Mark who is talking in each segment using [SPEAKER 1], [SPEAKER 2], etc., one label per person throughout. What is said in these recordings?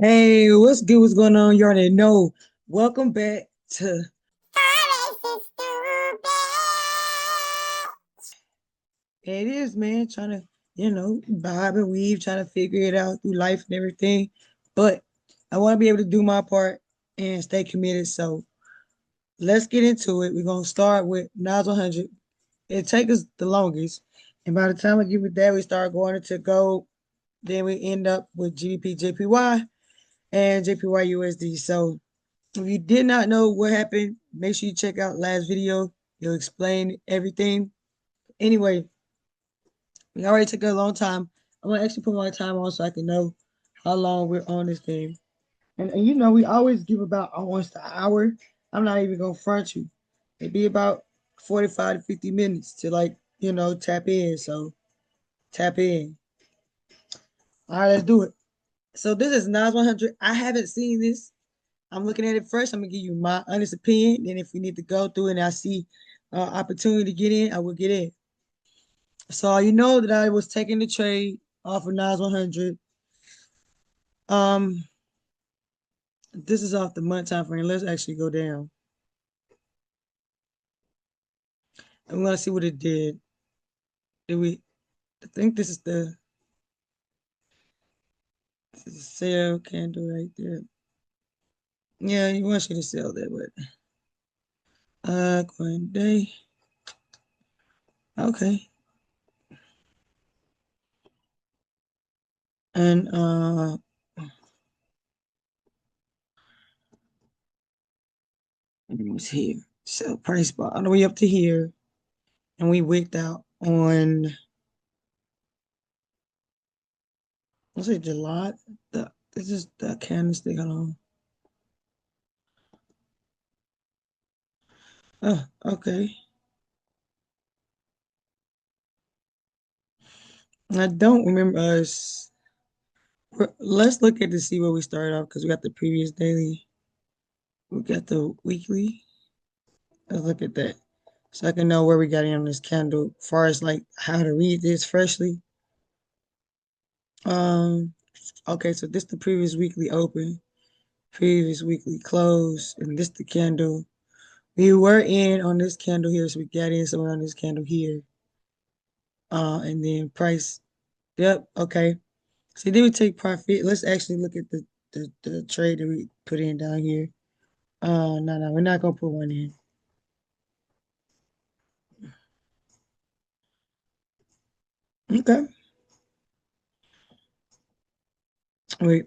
[SPEAKER 1] Hey, what's good? What's going on? You already know. Welcome back to it is, man. Trying to, vibe and weave, trying to figure it out through life and everything. But I want to be able to do my part and stay committed. So let's get into it. We're gonna start with Nas 100. It take us the longest, and by the time we get with that, we start going into gold. Then we end up with GBP, JPY, and JPY USD. So if you did not know what happened, make sure you check out last video. It'll explain everything. Anyway, we already took a long time. I'm gonna actually put my time on so I can know how long we're on this thing. And we always give about almost an hour. I'm not even gonna front you. It'd be about 45 to 50 minutes to tap in. So tap in. All right, let's do it. So this is Nas 100. I haven't seen this. I'm looking at it first. I'm gonna give you my honest opinion. Then if we need to go through and I see opportunity to get in, I will get in. So you know that I was taking the trade off of Nas 100. Um, this is off the month time frame. Let's actually go down. I'm gonna see what it did. Did we? I think this is a sell candle right there. Yeah, you want you to sell that, but coin day. Okay, and it was here. Sell price bar all the way up to here, and we wicked out on. Let's say July. This is the candlestick. Hold on. Oh, okay. I don't remember us. Let's look at to see where we started off because we got the previous daily. We got the weekly. Let's look at that. So I can know where we got in on this candle as far as like how to read this freshly. Um, okay, so this the previous weekly open, previous weekly close, and this the candle. We were in on this candle here, so we got in somewhere on this candle here. And then price. Yep, okay. See, then we take profit. Let's actually look at the trade that we put in down here. No, we're not gonna put one in. Okay. Wait.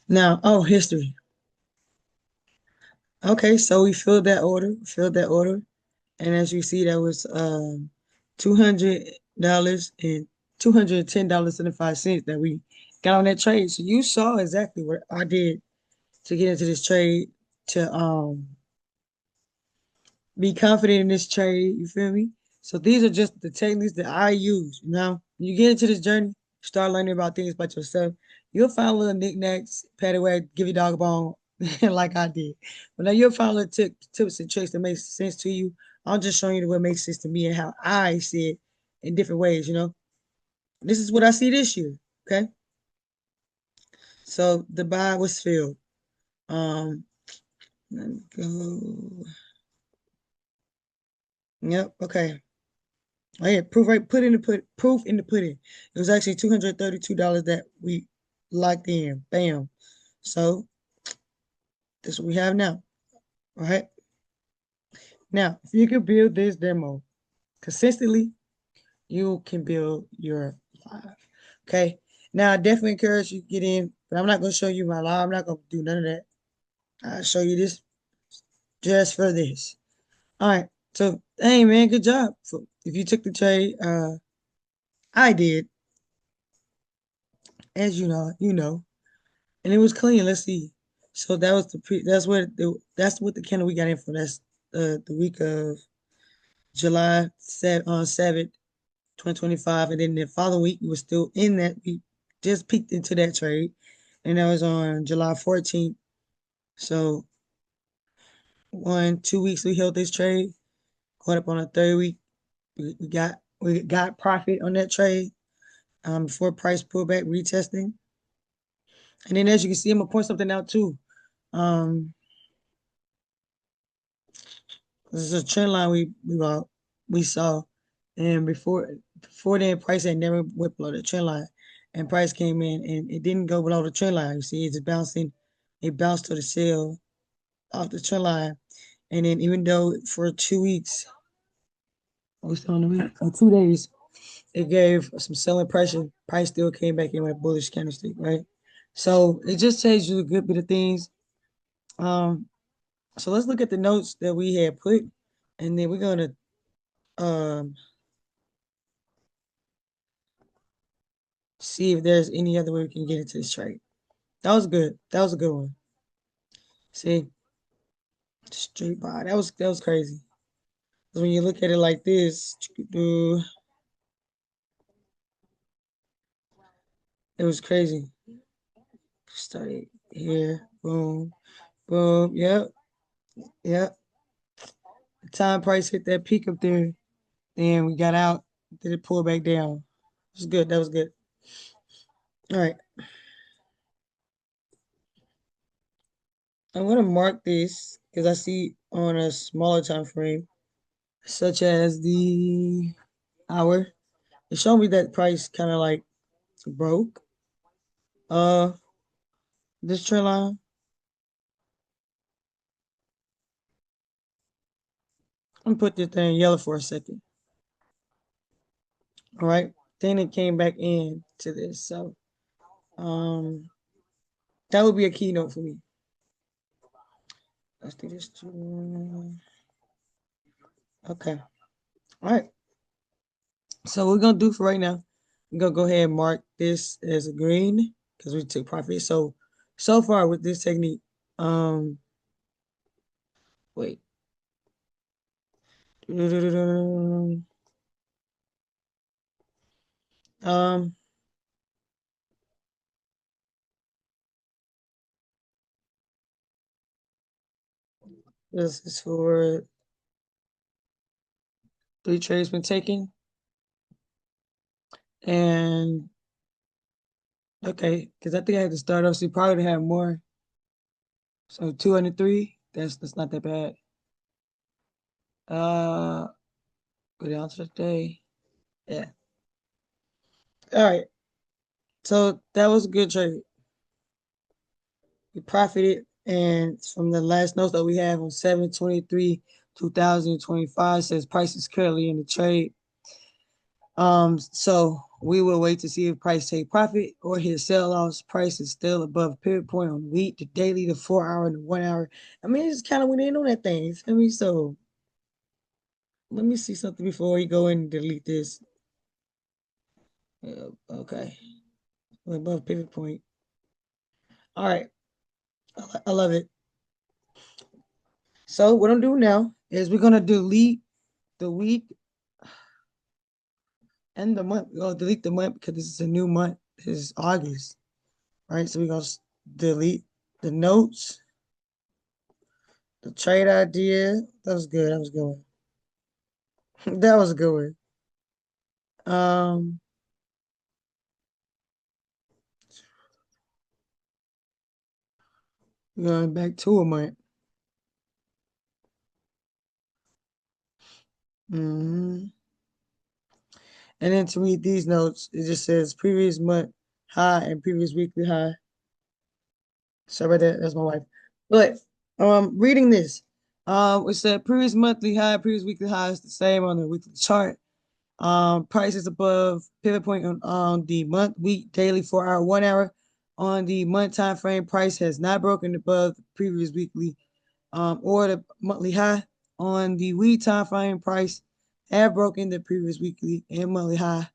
[SPEAKER 1] Now, oh, history. Okay, so we filled that order, and as you see, that was $200 and $210.75 that we got on that trade. So you saw exactly what I did to get into this trade to be confident in this trade. You feel me? So these are just the techniques that I use. When you get into this journey, start learning about things about yourself. You'll find little knickknacks, pat away, give you dog a bone, like I did. But now you'll find little tips and tricks that make sense to you. I'm just showing you what makes sense to me and how I see it in different ways. This is what I see this year. Okay, so the buy was filled. Um, let me go. Yep. Okay. Oh yeah, proof right. Put proof in the pudding. It was actually $232 that we locked in. Bam. So this is what we have now. All right. Now, if you can build this demo consistently, you can build your live. Okay. Now, I definitely encourage you to get in, but I'm not gonna show you my live. I'm not gonna do none of that. I'll show you this just for this. All right. So, hey man, good job. So if you took the trade, I did, as and it was clean. Let's see. So that was that's what the candle we got in for. That's the week of July 7th, 2025, and then the following week we were still in that. We just peeked into that trade, and that was on July 14th. So 2 weeks we held this trade. Caught up on a third week. We got profit on that trade. Before price pullback retesting. And then as you can see, I'm gonna point something out too. Um, this is a trend line we saw, and before then, price had never went below the trend line, and price came in and it didn't go below the trend line. You see, it's just bouncing. It bounced to the sell off the trend line, and then even though for 2 weeks, what's on the week, or 2 days, it gave some selling pressure. Price still came back in with a bullish candlestick, right? So it just tells you a good bit of things. Um, so let's look at the notes that we had put, and then we're gonna um see if there's any other way we can get into this trade. That was good. That was a good one. See, straight buy. That was crazy. 'Cause when you look at it like this, it was crazy. Started here, boom, boom. Yep, yep. The time price hit that peak up there, and we got out. Did it pull back down? It was good. That was good. All right. I'm gonna mark this because I see on a smaller time frame, such as the hour. It showed me that price kind of like broke uh this trend line. I'm gonna put this thing in yellow for a second. All right. Then it came back in to this. So um that would be a keynote for me. Let's do this too. Okay. All right. So we're gonna do for right now. I'm gonna go ahead and mark this as a green because we took profit. So far with this technique, wait. Um, this is for 3 trades been taken. And okay, because I think I had to start off. So you probably have more. So 203. That's not that bad. Uh, go down to the day. Yeah. All right. So that was a good trade. We profited, and from the last notes that we have on 7/23, 2025 says price is currently in the trade. So we will wait to see if price take profit or hit sell loss. Price is still above pivot point on wheat, the daily, the 4 hour, and the 1 hour. I mean, it's kind of went in on that thing. You feel me? So let me see something before we go and delete this. Okay, we're above pivot point. All right, I love it. So what I'm doing now is we're gonna delete the week and the month. We're gonna delete the month because this is a new month. This is August, right? So we're gonna delete the notes, the trade idea. That was good. That was a good one. That was a good one. Going back to a month. hmm And then to read these notes, it just says previous month high and previous weekly high. Sorry about that. That's my wife. But reading this, it said previous monthly high, previous weekly high is the same on the weekly chart. Prices above pivot point on the month, week, daily, 4 hour, 1 hour. On the month time frame, price has not broken above the previous weekly or the monthly high. On the week time frame, price have broken the previous weekly and monthly high.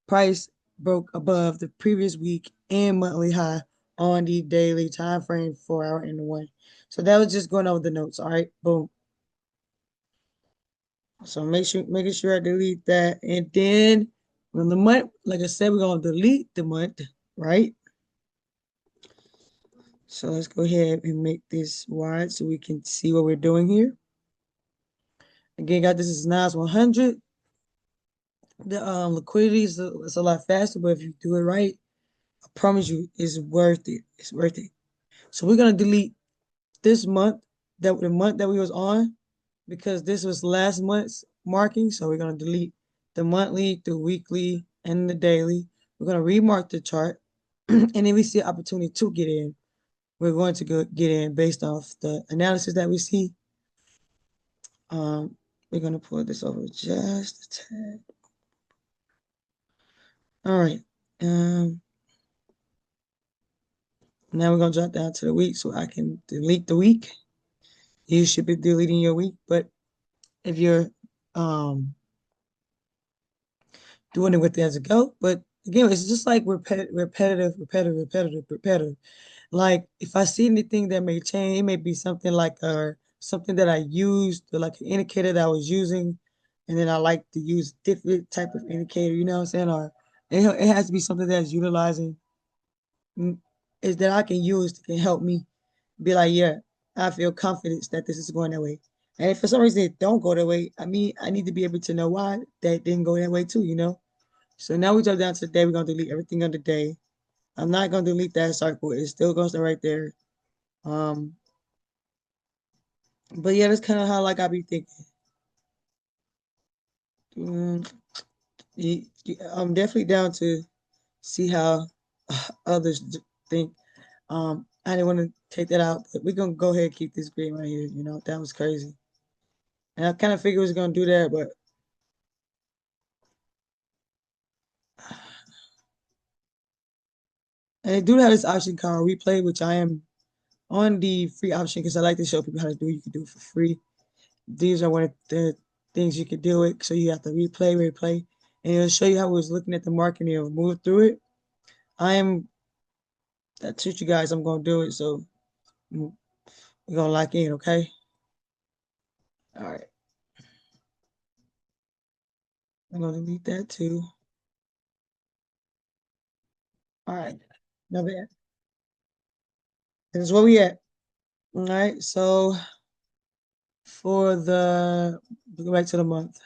[SPEAKER 1] Price broke above the previous week and monthly high on the daily time frame, 4 hour and the one. So that was just going over the notes. All right, boom. So making sure I delete that. And then when the month, like I said, we're gonna delete the month, right? So let's go ahead and make this wide so we can see what we're doing here. Again, got this is NAS 100. The liquidity is a lot faster, but if you do it right, promise you, it's worth it. It's worth it. So we're gonna delete this month, that the month that we was on, because this was last month's marking. So we're gonna delete the monthly, the weekly, and the daily. We're gonna remark the chart, and then we see an opportunity to get in. We're going to go get in based off the analysis that we see. We're gonna pull this over just a tad. All right. Um, Now we're gonna drop down to the week so I can delete the week. You should be deleting your week, but if you're um doing it with it as a go, but again, it's just like repetitive. Like if I see anything that may change, it may be something like something that I used, or like an indicator that I was using, and then I like to use different type of indicator, you know what I'm saying? Or it has to be something that's utilizing is that I can use that can help me be like, yeah, I feel confidence that this is going that way. And if for some reason it don't go that way, I mean, I need to be able to know why that didn't go that way too, you know? So now we jump down to the day. We're gonna delete everything on the day. I'm not gonna delete that circle. It's still gonna stay right there. Um, but yeah, that's kind of how like I be thinking. Mm, I'm definitely down to see how others think. I didn't want to take that out, but we're gonna go ahead and keep this green right here. You know, that was crazy. And I kind of figured it was gonna do that, but and they do have this option called replay, which I am on the free option because I like to show people how to do it. You can do it for free. These are one of the things you can do it. So you have to replay, and it'll show you how it was looking at the market and it'll move through it. I am That's what you guys. I'm gonna do it. So we're gonna lock in, okay? All right. I'm gonna delete that too. All right. Now that this is where we at. All right. So for go back to the month.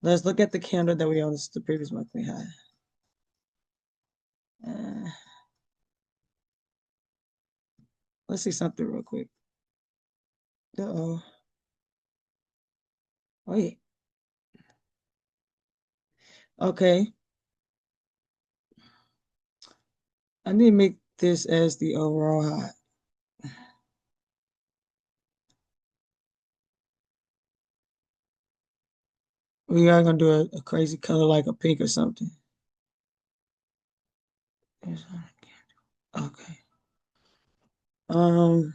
[SPEAKER 1] Let's look at the candle that we on. This is the previous monthly high. Uh, let's see something real quick. Uh-oh. Oh yeah. Okay. I need to make this as the overall high. We are gonna do a crazy color like a pink or something. Okay. Um.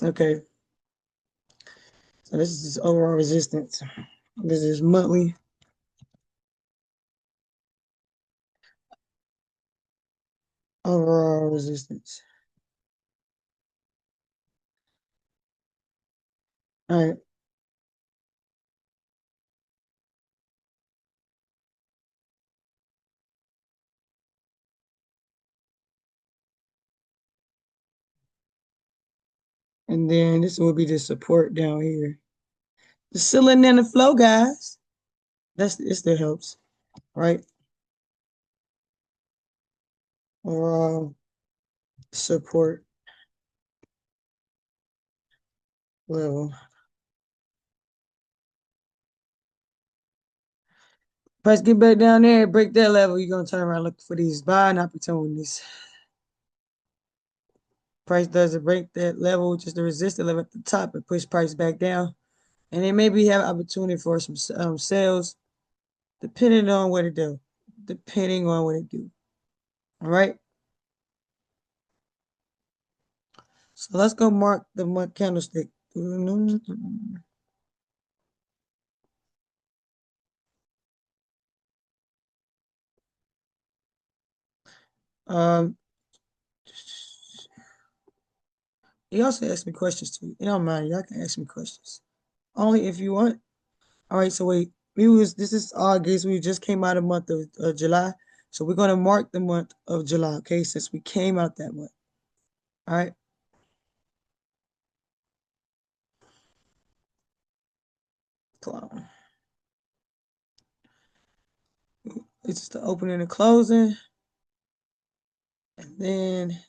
[SPEAKER 1] Okay. So this is overall resistance. This is monthly overall resistance. All right. And then this will be the support down here. The ceiling and the flow, guys. It still helps, right? Overall support level. Price get back down there, break that level. You're gonna turn around looking for these buying opportunities. Price doesn't break that level, which is the resistance level at the top, and push price back down. And then maybe have opportunity for some sales, depending on what it do. Depending on what it do. All right. So let's go mark the month candlestick. Um, you also ask me questions too. You don't mind, y'all can ask me questions. Only if you want. All right, so wait. This is August. We just came out of the month of July. So we're gonna mark the month of July, okay? Since we came out that month. All right. Come on. It's just the opening and closing. And then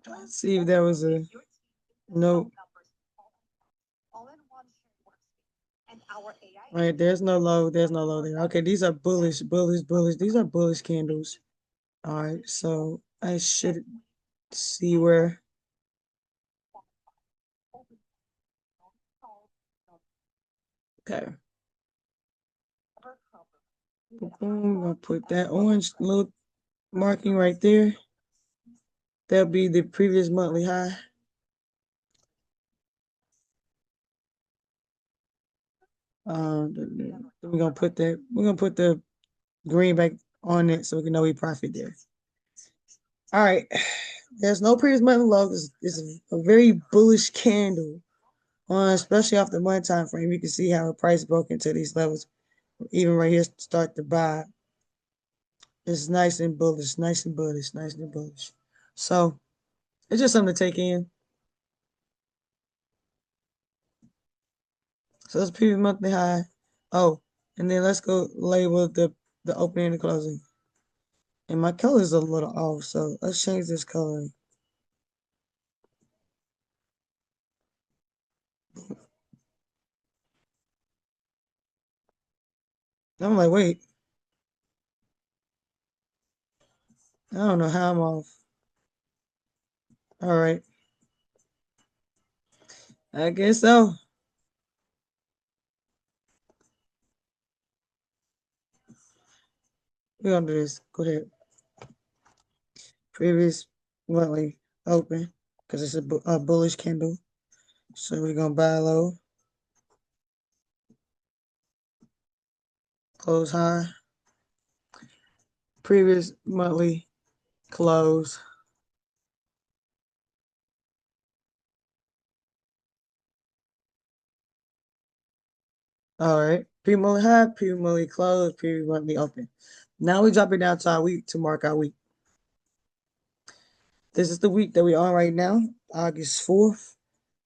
[SPEAKER 1] let's see if there was a note. Right, there's no low, there's no low there. Okay, these are bullish, bullish, bullish. These are bullish candles. All right, so I should see where. Okay. Boom, I'm gonna put that orange little marking right there. That'll be the previous monthly high. We're gonna put that. We're gonna put the green back on it so we can know we profit there. All right. There's no previous monthly low. This is a very bullish candle, especially off the 1 time frame. You can see how the price broke into these levels. Even right here, start to buy. It's nice and bullish, nice and bullish, nice and bullish. So it's just something to take in. So it's previous monthly high. Oh, and then let's go label the opening and the closing. And my color is a little off, so let's change this color. I'm like, wait, I don't know how I'm off. All right, I guess so. We're gonna do this. Go ahead. Previous monthly open because it's a bullish candle. So we're gonna buy low, close high. Previous monthly close. All right. Pre-monthly high, pre-monthly close, pre-monthly open. Now we drop it down to our week to mark our week. This is the week that we're on right now, August 4th.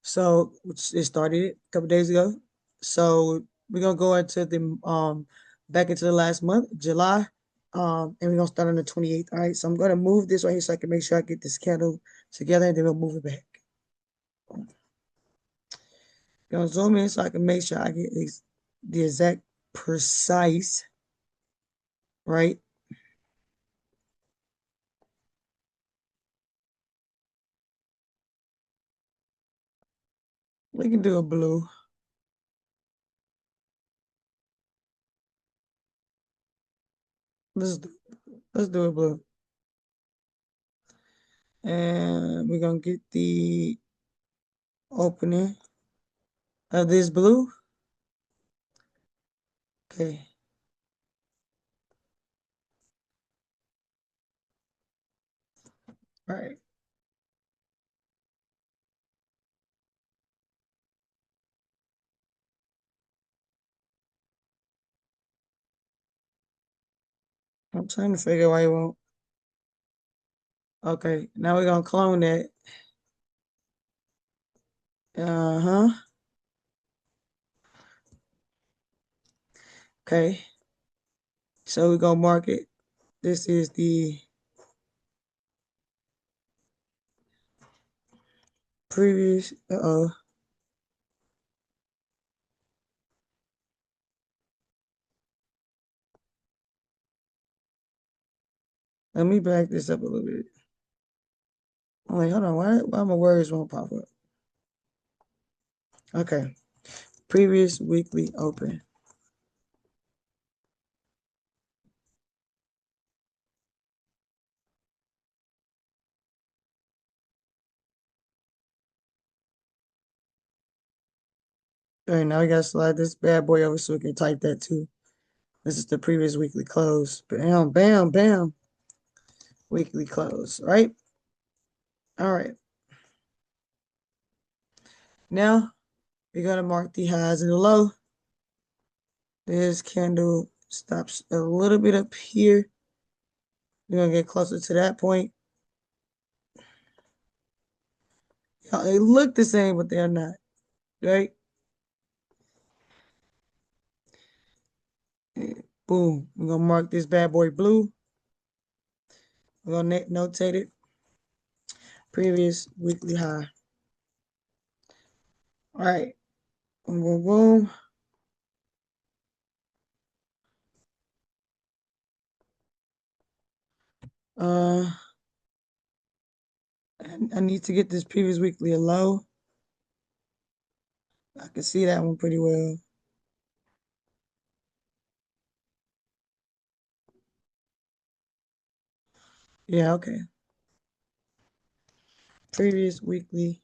[SPEAKER 1] So which it started a couple days ago. So we're gonna go into the back into the last month, July. And we're gonna start on the 28th. All right. So I'm gonna move this right here so I can make sure I get this candle together and then we'll move it back. Gonna zoom in so I can make sure I get the exact precise, right? We can do a blue. Let's do, let's do a blue. And we're gonna get the opening of this blue. Okay. All right. I'm trying to figure out why you won't. Okay. Now we're gonna clone that. Uh-huh. Okay. So we're gonna mark it. This is the previous. Uh-oh. Let me back this up a little bit. I'm like, hold on, why my words won't pop up? Okay. Previous weekly open. All right, now we gotta slide this bad boy over so we can type that too. This is the previous weekly close. Bam, bam, bam. Weekly close, right? All right. Now we're gonna mark the highs and the low. This candle stops a little bit up here. We're gonna get closer to that point. They look the same, but they're not, right? Boom. We're gonna mark this bad boy blue. We're gonna notate it. Previous weekly high. All right. Boom, boom, boom. Uh, I need to get this previous weekly a low. I can see that one pretty well. Yeah, okay. Previous weekly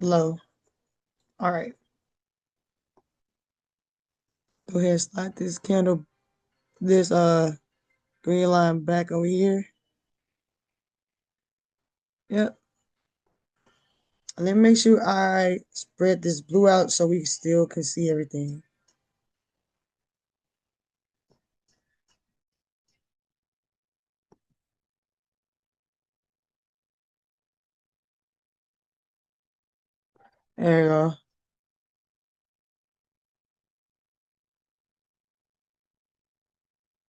[SPEAKER 1] low. All right. Go ahead and slide this candle, this green line back over here. Yep. Let me make sure I spread this blue out so we still can see everything. There you go.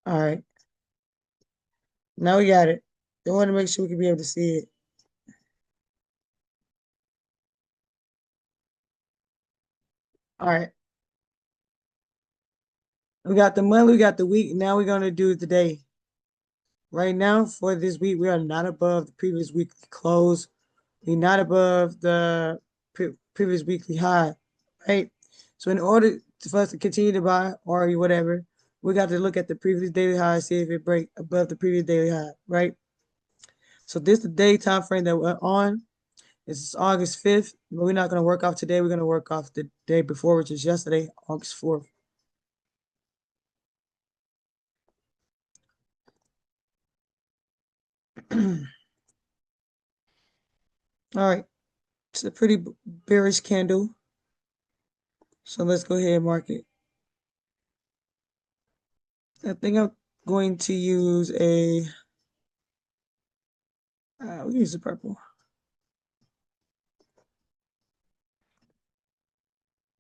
[SPEAKER 1] All right. Now we got it. I want to make sure we can be able to see it. All right. We got the month, we got the week. Now we're going to do the day. Right now, for this week, we are not above the previous weekly close. We're not above the previous weekly high, right? So in order for us to continue to buy or whatever, we got to look at the previous daily high, see if it break above the previous daily high, right? So this is the day time frame that we're on. This is August 5th, but we're not going to work off today. We're going to work off the day before, which is yesterday, August 4th. All right, it's a pretty bearish candle. So let's go ahead and mark it. I think I'm going to use a, we'll use the purple.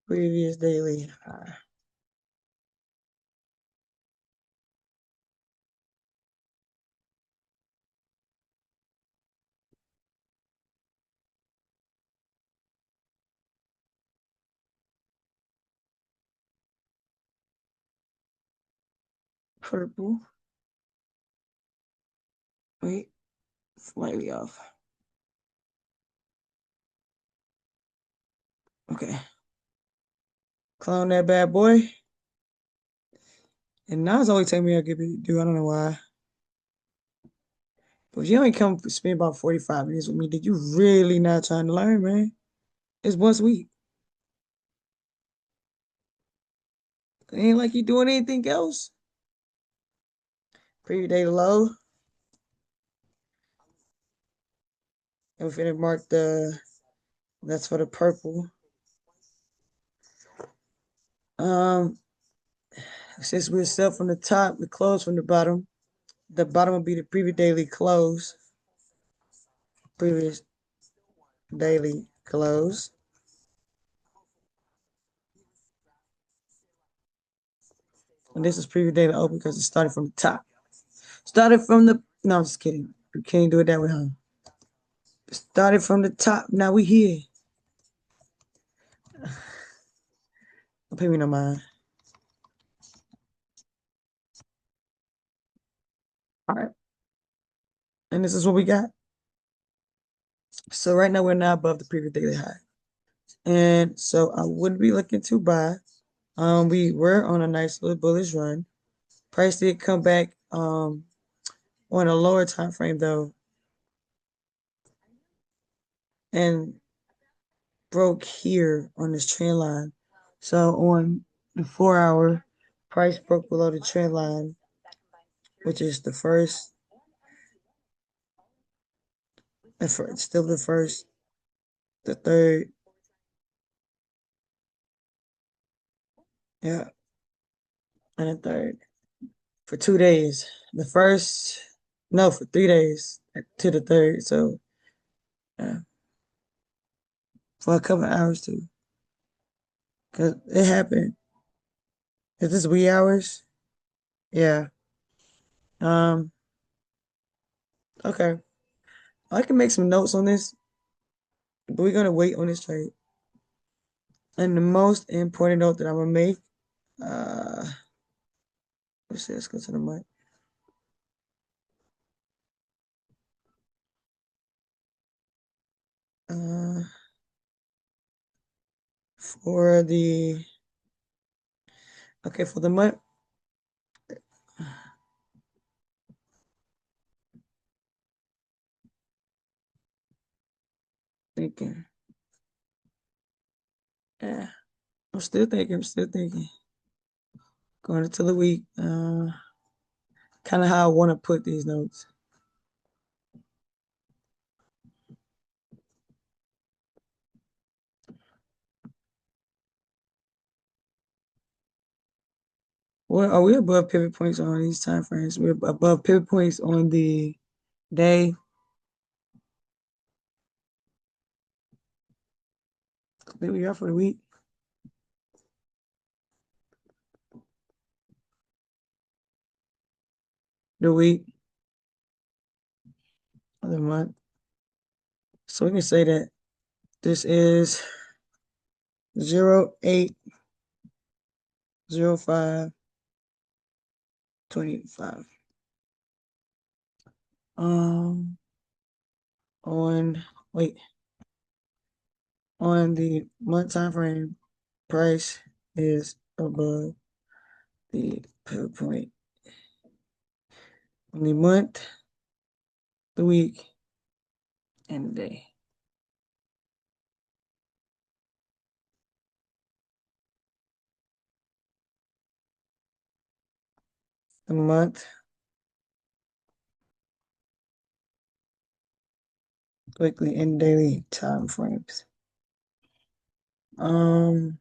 [SPEAKER 1] Previous daily high. Purple. Wait, slightly off. Okay. Clone that bad boy. And now it's only taking me a good bit to do. I don't know why. But if you only come spend about 45 minutes with me, did you really not trying to learn, man? It's once a week. It ain't like you doing anything else. Previous day low. And we're finna mark that's for the purple. Um, since we're set from the top, we close from the bottom. The bottom will be the previous daily close. Previous daily close. And this is previous daily open because it started from the top. Started from the, no, I'm just kidding. You can't do it that way, huh? Started from the top. Now we here. Don't pay me no mind. All right. And this is what we got. So right now we're now above the previous daily high. And so I wouldn't be looking to buy. We were on a nice little bullish run. Price did come back on a lower time frame though, and broke here on this trend line. So on the 4 hour, price broke below the trend line, which is the first, still the first, the third. Yeah. and the third for 2 days. The first, no, for 3 days to the third. So for a couple hours too, cause it happened. Is this wee hours? Yeah. Um. Okay. I can make some notes on this, but we're gonna wait on this trade. And the most important note that I'm gonna make, uh, let's see, let's go to the mic. Uh, for the for the month, thinking. Yeah, I'm still thinking. I'm still thinking. Going into the week, kind of how I want to put these notes. Well, are we above pivot points on these time frames? We're above pivot points on the day. I think we are for the week. The week of the month. So we can say that this is 08/05/25. On wait on the month time frame, price is above the pivot point. On the month, the week, and the day. The month, weekly, and daily time frames. On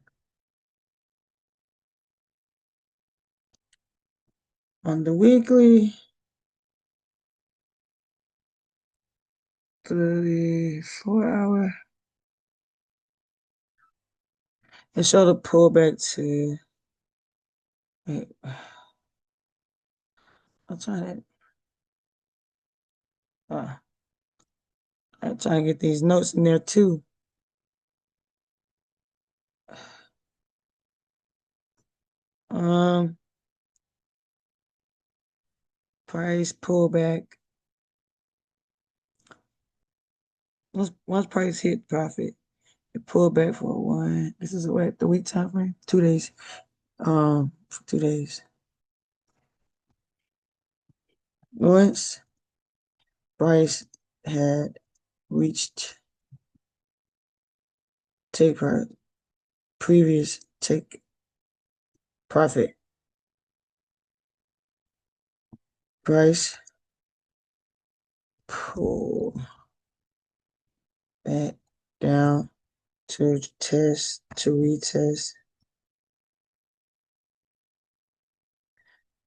[SPEAKER 1] the weekly, the 4 hour, it showed a pullback to. Wait, I'm trying to. I'm trying to get these notes in there too. Um, price pullback. Once price hit profit, it pulled back for one. This is what the week time frame? 2 days. For 2 days. Once price had reached take profit, previous take profit price pull back down to retest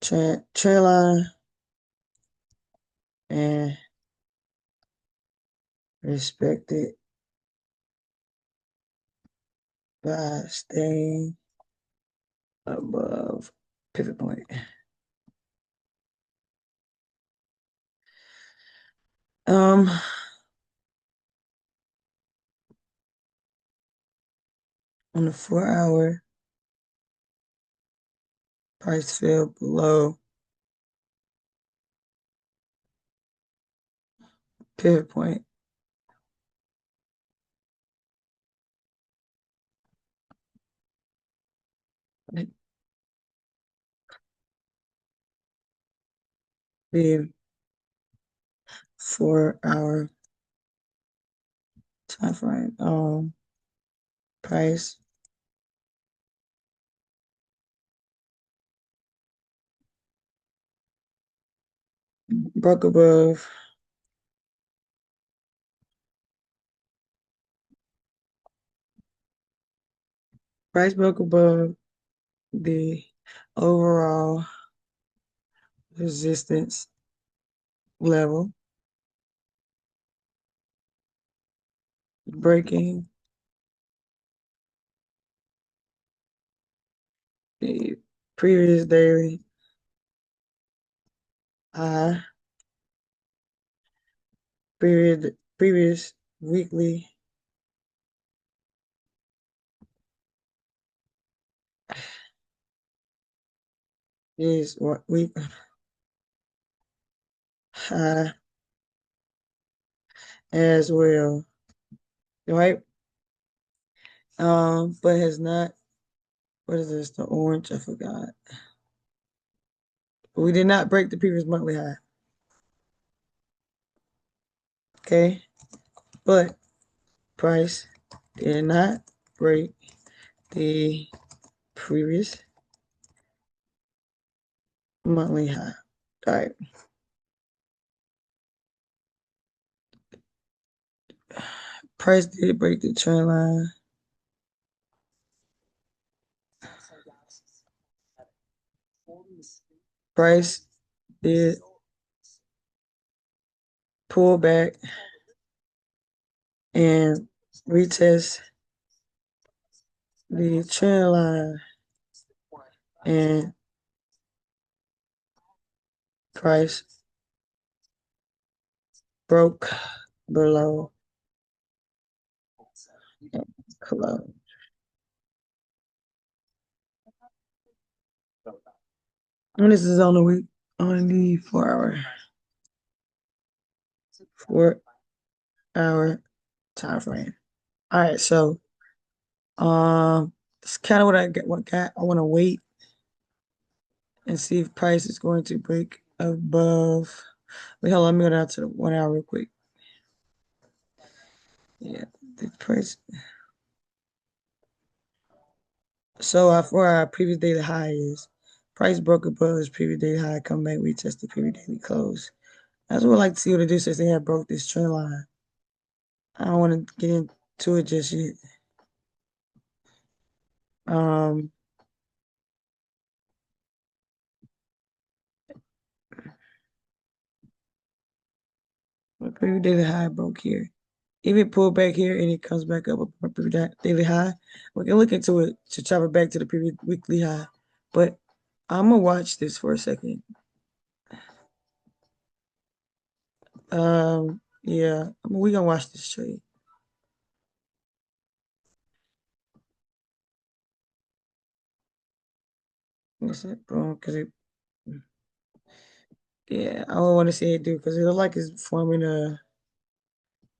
[SPEAKER 1] trend line and respect it by staying above pivot point. Um, on the 4 hour, price fell below pivot point. The 4 hour time frame. Price broke above price broke above the overall resistance level, breaking the previous daily high, previous weekly is what week high as well, right? But has not. What is this? The orange? I forgot. We did not break the previous monthly high. Okay, but price did not break the previous monthly high. All right. Price did break the trend line. Price did pull back and retest the trend line, and price broke below and close. And this is on the week, on the 4 hour time frame. All right, so it's kind of what I get. What got? I want to wait and see if price is going to break above. Wait, hold on. Let me go down to the 1 hour real quick. Yeah, the price. So for our previous daily high is price broke above its previous daily high. Come back, retest the previous daily close. That's what I like to see what it do since they have broke this trend line. I don't want to get into it just yet. Um, but previous daily high broke here. If it pull back here and it comes back up a previous daily high, we can look into it to travel back to the previous weekly high. But I'm gonna watch this for a second. Yeah, we gonna watch this trade. Is it boom? Cause it, yeah, I don't want to see it do because it look like it's forming a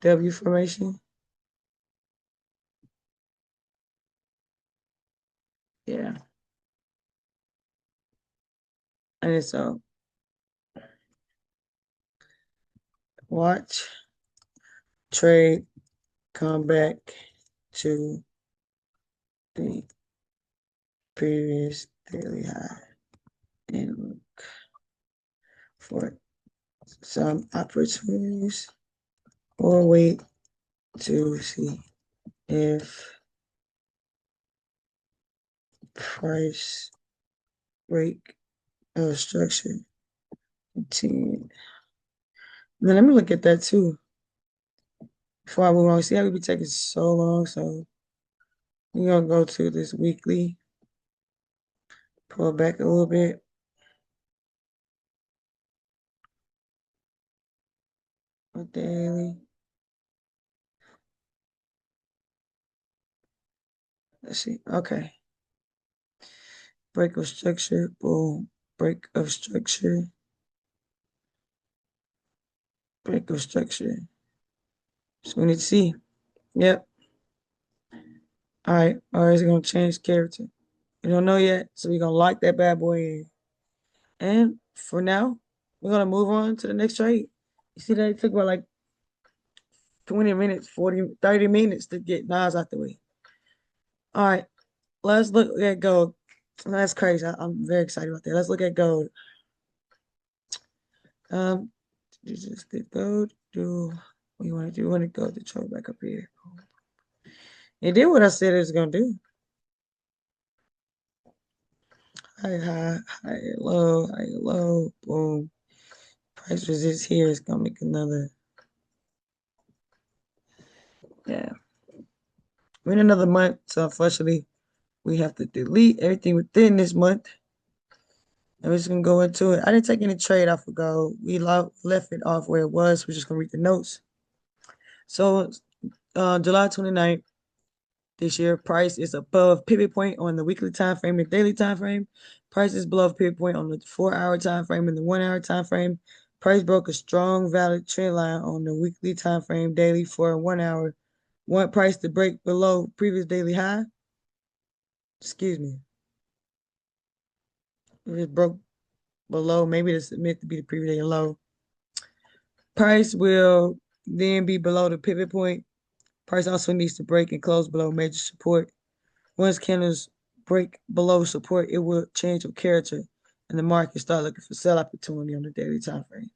[SPEAKER 1] W formation. Yeah, and so watch trade come back to the previous daily high and look for some opportunities or wait to see if price break of structure continue. Then let me look at that too before I move on. See how we be taking so long. So we're gonna go to this weekly, pull back a little bit. Daily. Let's see. Okay. Break of structure. Boom. Break of structure. Break of structure. So we need to see. Yep. All right. All right. Is it gonna change character? We don't know yet. So we're gonna lock that bad boy in. And for now, we're gonna move on to the next trade. You see that it took about like 20 minutes, 40, 30 minutes to get Nas out the way. All right. Let's look at gold. That's crazy. I'm very excited about that. Let's look at gold. Just did gold. Do what you want to do? You want to go to throw back up here. It did what I said it was gonna do. high, high, low, high, low, boom. Price resist here is gonna make another. Yeah, we're in another month, so unfortunately, we have to delete everything within this month. And we're just gonna go into it. I didn't take any trade off of gold. We left it off where it was. We're just gonna read the notes. So, July 29th this year, price is above pivot point on the weekly time frame and daily time frame. Price is below pivot point on the 4 hour time frame and the 1 hour time frame. Price broke a strong valid trend line on the weekly time frame, daily for 1 hour. Want price to break below previous daily high. Excuse me. If it broke below, maybe it's meant to be the previous day low. Price will then be below the pivot point. Price also needs to break and close below major support. Once candles break below support, it will change of character and the market start looking for sell opportunity on the daily time frame.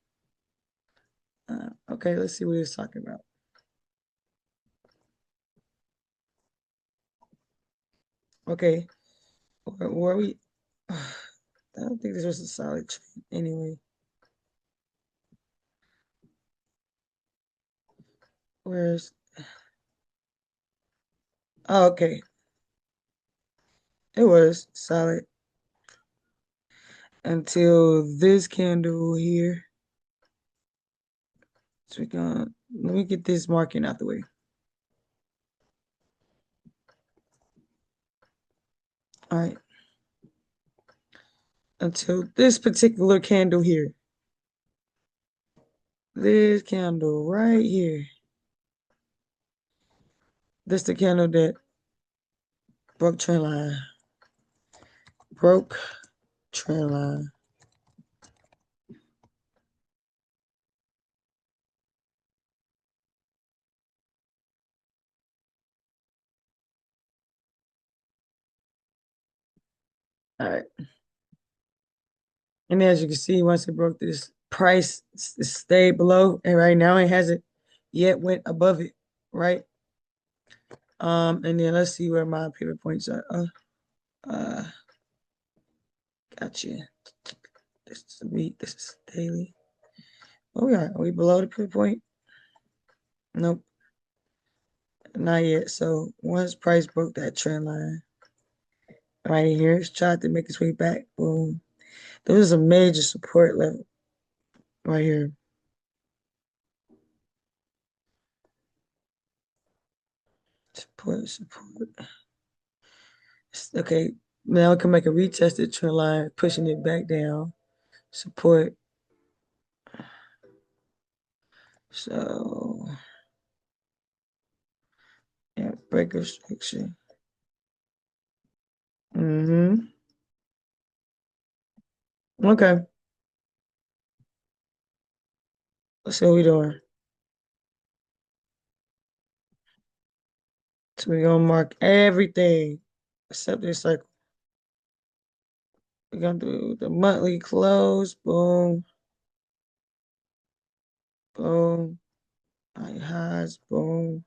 [SPEAKER 1] Okay, let's see what it's talking about. Okay, where are we? I don't think this was a solid trade anyway. Where's Oh, okay. It was solid until this candle here. So we gonna let me get this marking out the way. All right. Until this particular candle here. This candle right here. This the candle that broke trend line. Broke trend line. All right. And as you can see, once it broke this price, it stayed below. And right now it hasn't yet went above it. Right. And then let's see where my pivot points are. Uh gotcha. This is a week, this is daily. Oh, are we below the pivot point? Nope. Not yet. So once price broke that trend line right here, it's tried to make its way back. Boom. There was a major support level right here. Support. Okay, now we can make a retested trend line, pushing it back down. Support. So, yeah, breaker structure. Mm-hmm. Okay, let's see what we doing. So we're gonna mark everything except this cycle. We're gonna do the monthly close. Boom. Boom. High highs. Boom.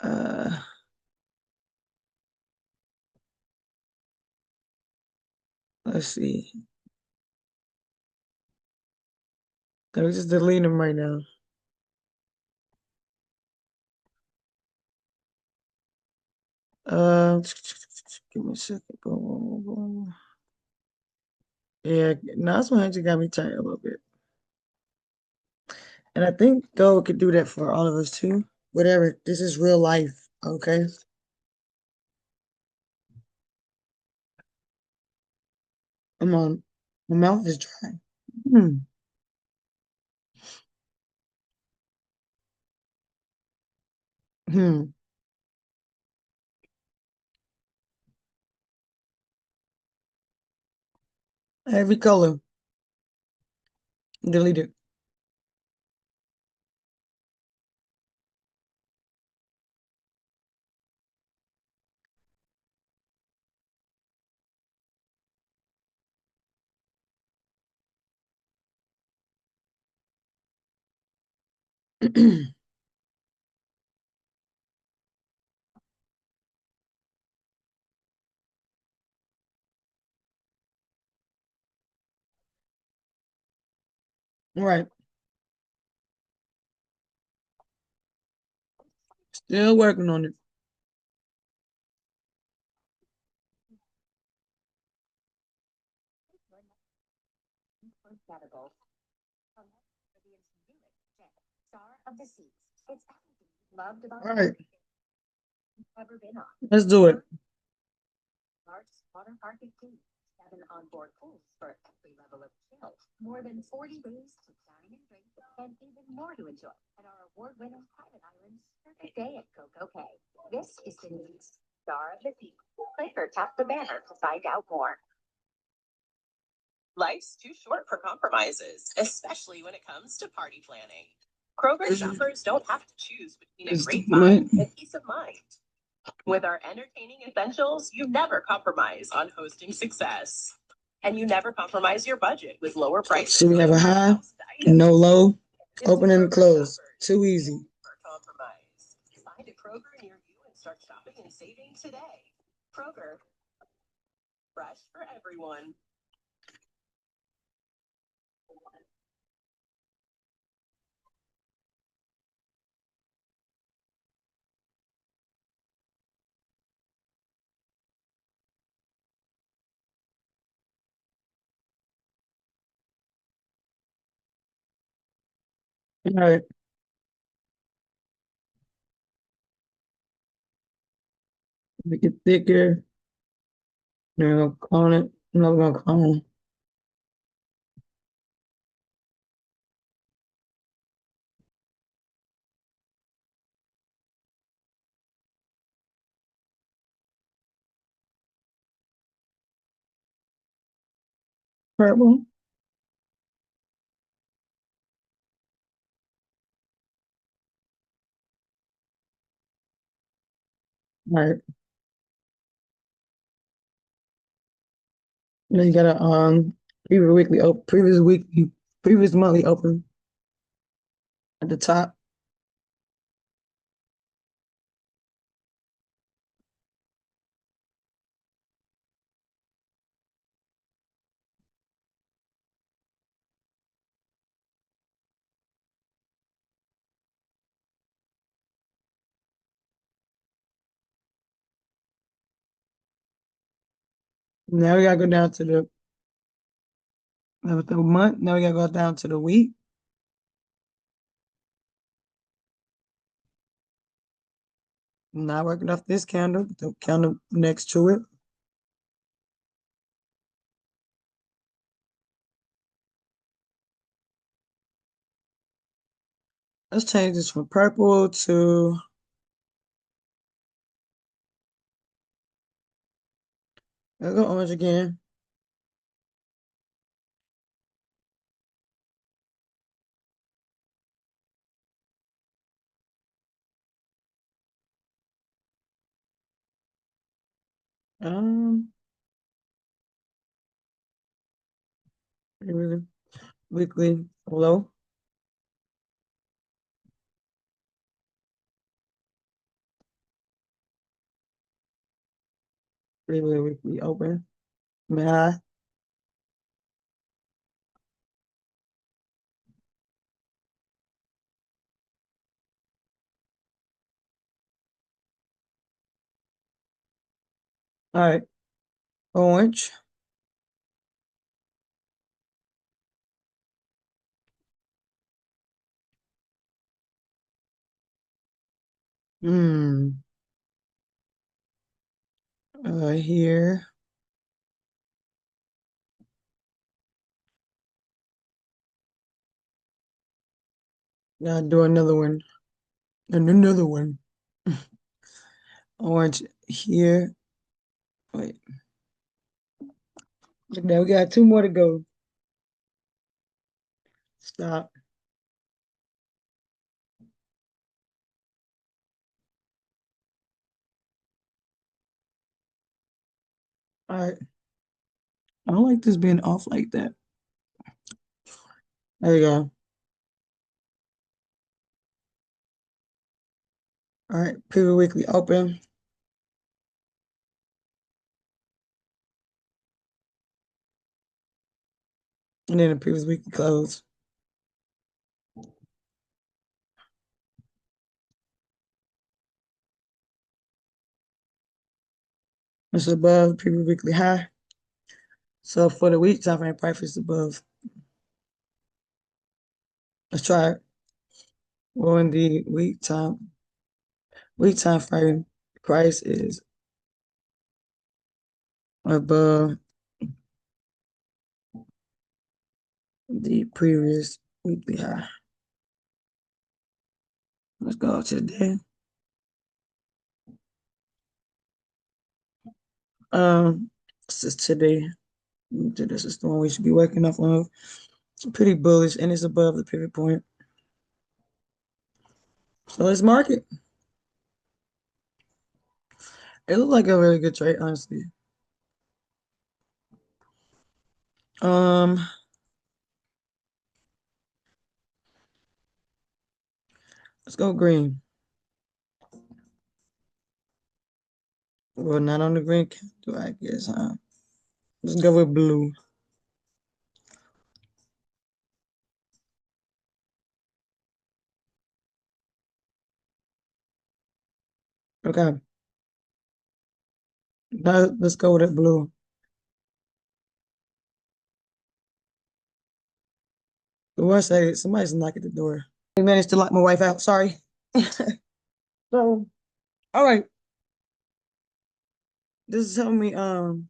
[SPEAKER 1] Uh, let's see. Let me just delete them right now. Uh, give me a second. Boom, boom, boom. Yeah, Nas 100 got me tired a little bit. And I think gold could do that for all of us too. Whatever. This is real life. Okay. I'm on. My mouth is dry. Hmm. Hmm. Every color. Delete it. Right. Still working on it. All right. Let's do it.
[SPEAKER 2] Life's too short for compromises, especially when it comes to party planning. Kroger shoppers don't have to choose between a great time and peace of mind. With our entertaining essentials, you never compromise on hosting success. And you never compromise your budget with lower prices.
[SPEAKER 1] So we have a high, no low, open and close. Too easy.
[SPEAKER 2] Compromise. Find a Kroger near you and start shopping and saving today. Kroger, fresh for everyone.
[SPEAKER 1] All right. Make it thicker. Then we're gonna clone it. No, we're gonna clone. Purple. All right. Then you gotta previous monthly open at the top. Now we gotta go down to the month. Now we gotta go down to the week. Not working off this candle, the candle next to it. Let's change this from purple to let's go orange again. Um, really weekly low, really weekly open. High. All right, orange. Hmm. Here. Now do another one and another one. Orange here. Wait. Now we got two more to go. Stop. All right. I don't like this being off like that. There you go. All right. Pivot weekly open. And then the previous weekly close. It's above previous weekly high. So for the week time frame, price is above. Let's try it. Well, in the week time frame, price is above the previous weekly high. Let's go to the day. This is today. This is the one we should be working off of. It's pretty bullish and it's above the pivot point. So let's mark it. It looked like a really good trade, honestly. Um, let's go green. Well, not on the green candle, I guess, huh? Let's go with blue. Okay. Now let's go with that blue. The one say somebody's knocking at the door. I managed to lock my wife out. Sorry. So, all right. This is telling me I'm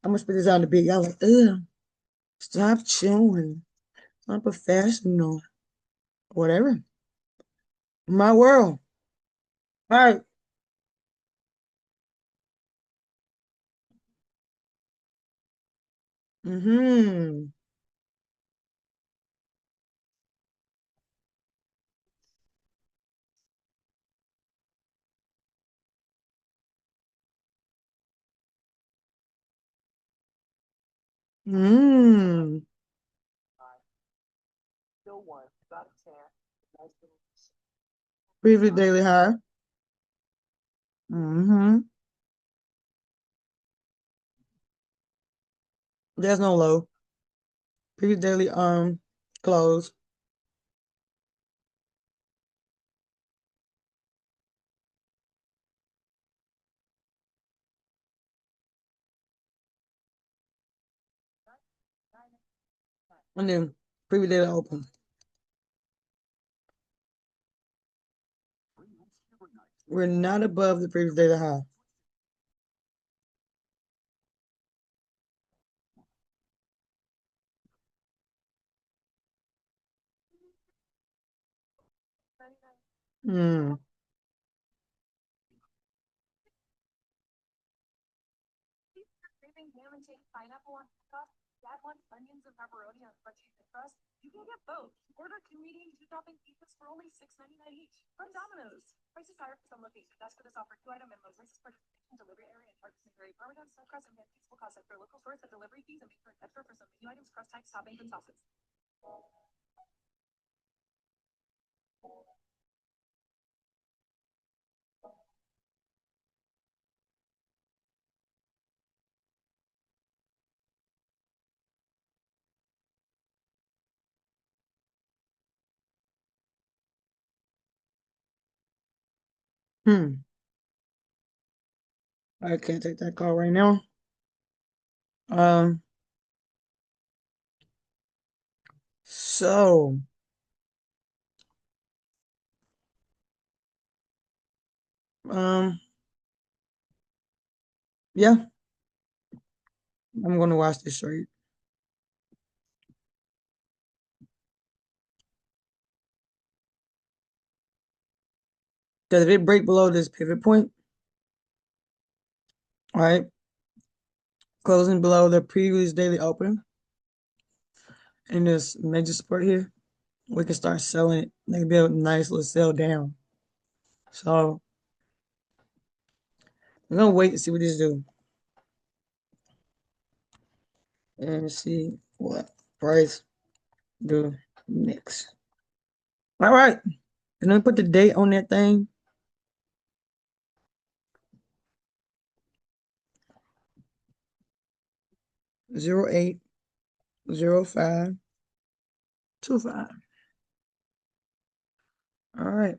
[SPEAKER 1] gonna spit this out in the big. Y'all like, ugh, stop chewing. Unprofessional. Whatever. My world. All right. Mm-hmm. Mm. Previous daily high. Mm-hmm. There's no low. Previous daily close. And then previous daily open. We're not above the previous daily high. Mm. Hmm. I can't take that call right now. Um, so um, yeah, I'm gonna watch this straight. Because if it break below this pivot point, all right, closing below the previous daily open in this major support here, we can start selling it. They can be a nice little sell down. So we're gonna wait and see what this do and see what price do next. All right, and then put the date on that thing. 080525. All right.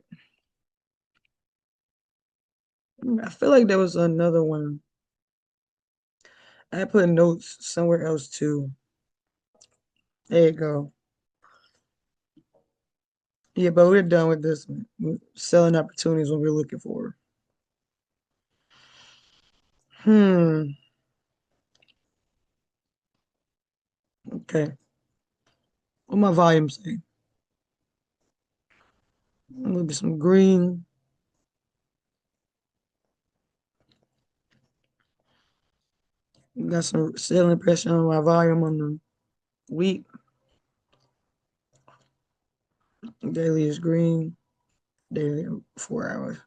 [SPEAKER 1] I feel like there was another one. I put notes somewhere else too. There you go. Yeah, but we're done with this one. Selling opportunities what we're looking for. Hmm. Okay. What my volume say? Maybe some green. Got some selling pressure on my volume on the week. Daily is green. Daily 4 hours.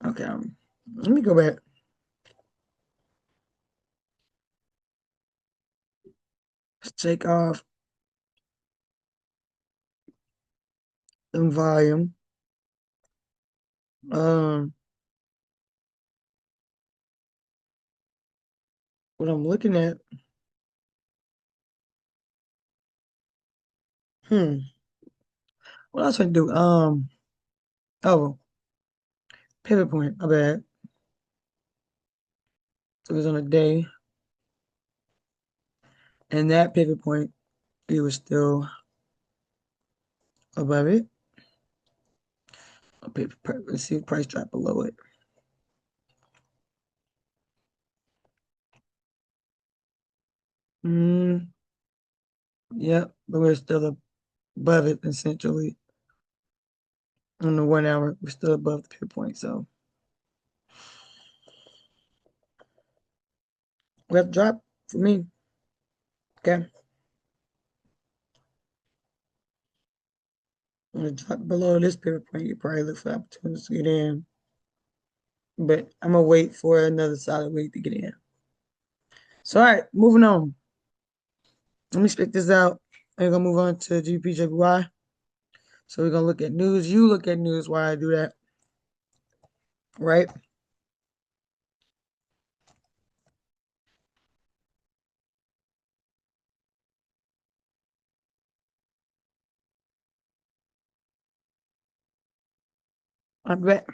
[SPEAKER 1] Okay. Let me go back. Let's take off the volume. Um, what I'm looking at. Hmm. What else I do? Oh, pivot point. My bad. So it was on a day, and that pivot point, it was still above it. Let's see price drop below it. Mm, yep, but we're still above it essentially. On the 1 hour, we're still above the pivot point. So we have to drop for me. Okay. When it drop below this pivot point, you probably look for opportunities to get in. But I'm gonna wait for another solid week to get in. So all right, moving on. Let me spit this out. We're gonna move on to GPJPY. So we're gonna look at news. You look at news while I do that, right? I bet.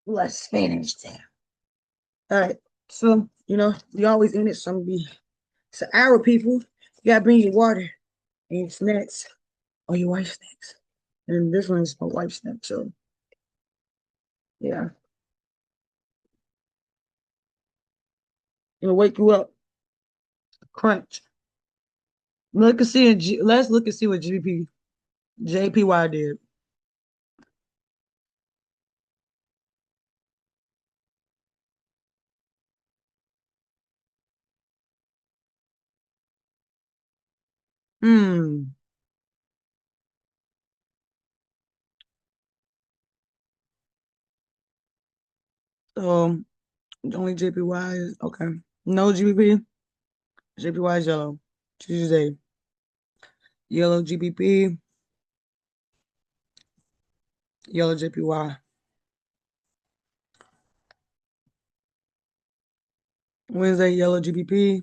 [SPEAKER 1] Let's finish that. All right. So, we always in it. Some be it's an hour, people. You gotta bring your water and your snacks or your wife snacks. And this one's my wife's snack. So yeah. It'll wake you up. Crunch. Let's look and see what JPY did. Hmm. So only JPY is okay. No GBP. JPY is yellow. Tuesday. Yellow GBP. Yellow JPY. Wednesday, yellow GBP.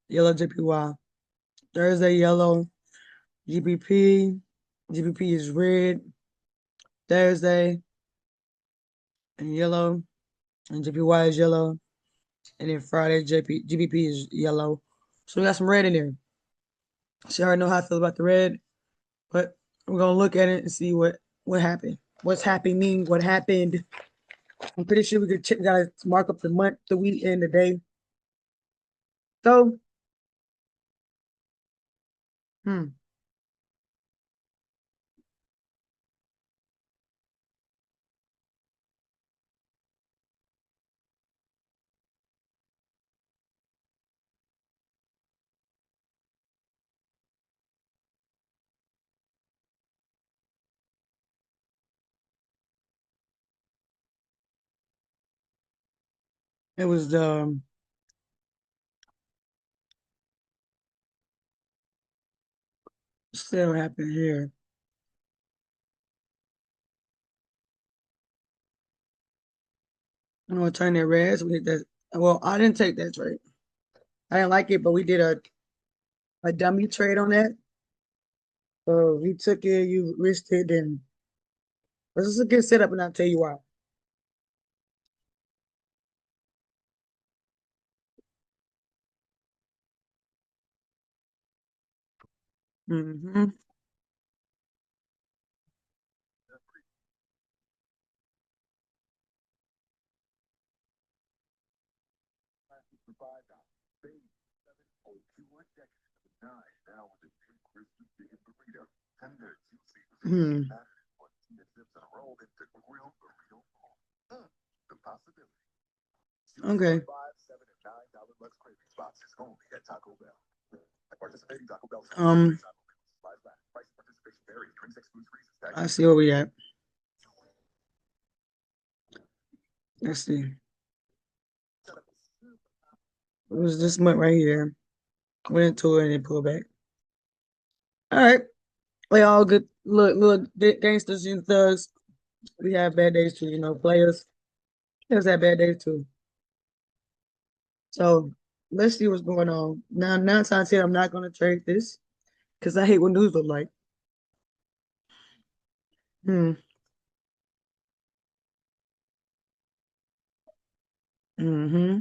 [SPEAKER 1] Yellow JPY. Thursday, yellow GBP. GBP is red. Thursday, and yellow. And JPY is yellow. And then Friday, GBP is yellow. So we got some red in there. So I already know how I feel about the red, but we're gonna look at it and see what happened. What's happening? What happened? I'm pretty sure we could gotta mark up the month, the week, and the day. So, hmm, it was still happened here. I'm gonna turn that red. So we hit that. Well, I didn't take that trade. I didn't like it, but we did a dummy trade on that. So we took it, you risked it, and this is a good setup, and I'll tell you why. Mm-hmm. Hmm. Okay. Um, I see where we at. Let's see. It was this month right here. Went into it and then pulled back. All right. We all good. Look, gangsters and thugs. We have bad days too, players. Players have bad days too. So let's see what's going on. Now, 9 times 10, I'm not gonna trade this because I hate what news look like. Hmm. Mm-hmm.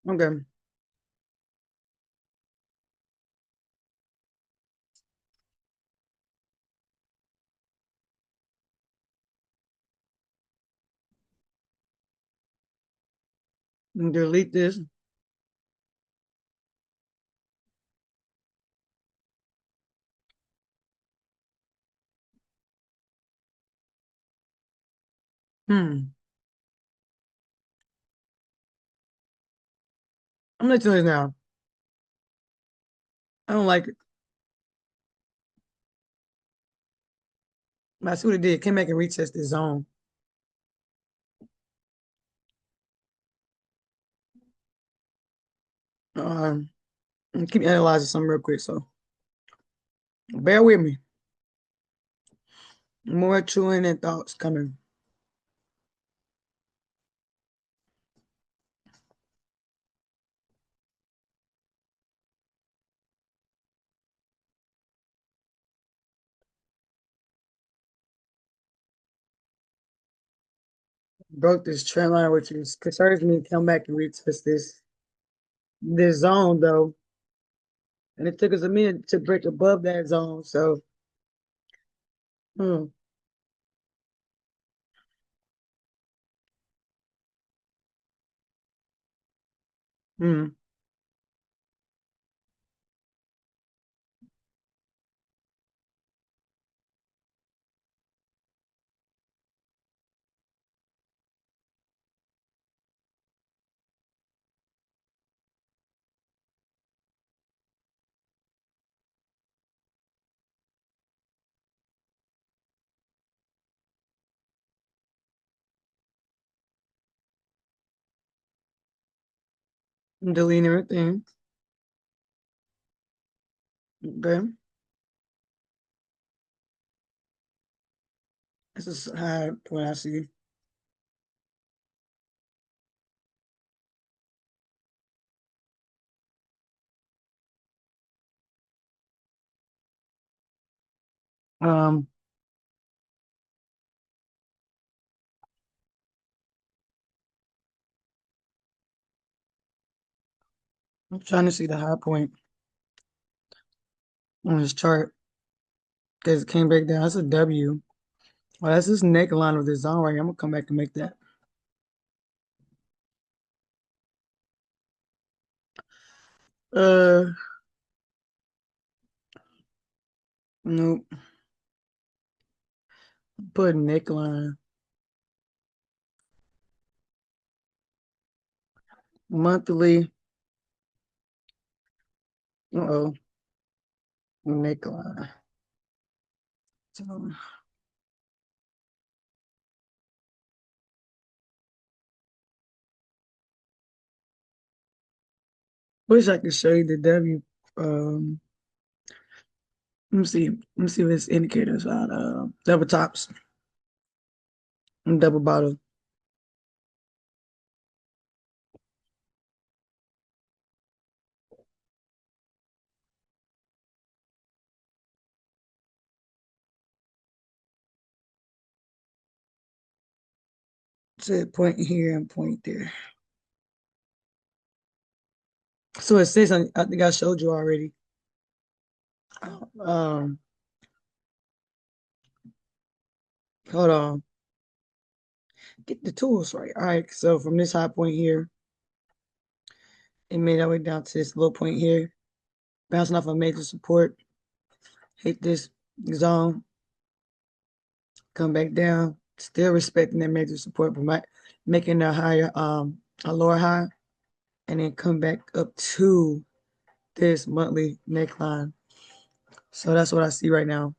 [SPEAKER 1] Okay. Delete this. Hmm. I'm gonna tell you now. I don't like it. I see what it did. Came back and retest this zone. Um, and keep analyzing something real quick. So bear with me. More chewing and thoughts coming. Broke this trend line, which is concerns me. Come back and retest this zone though, and it took us a minute to break above that zone. So, hmm, hmm, I'm deleting everything. Okay, this is high what I see. Um, I'm trying to see the high point on this chart because it came back down. That's a W. Well, that's this neckline of this zone right here. I'm gonna come back and make that. Uh, nope. Put neckline monthly. Uh-oh, neckline. So, wish I could show you the W. Um, let me see. Let me see what this indicators on. Double tops and double bottom. Said point here and point there. So it says, I think I showed you already. Um, hold on. Get the tools right. All right. So from this high point here, it made our way down to this little point here, bouncing off a major support, hit this zone, come back down, still respecting that major support, but making a lower high, and then come back up to this monthly neckline. So that's what I see right now.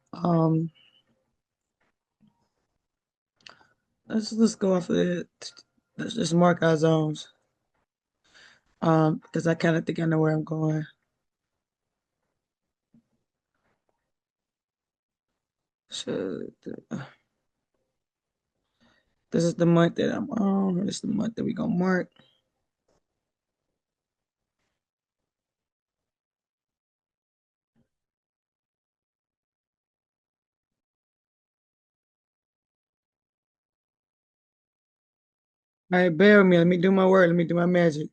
[SPEAKER 1] Let's go off of it. Let's just mark our zones. Because I kind of think I know where I'm going. Should this is the month that I'm on. This is the month that we gonna mark. All right, bear with me. Let me do my word. Let me do my magic.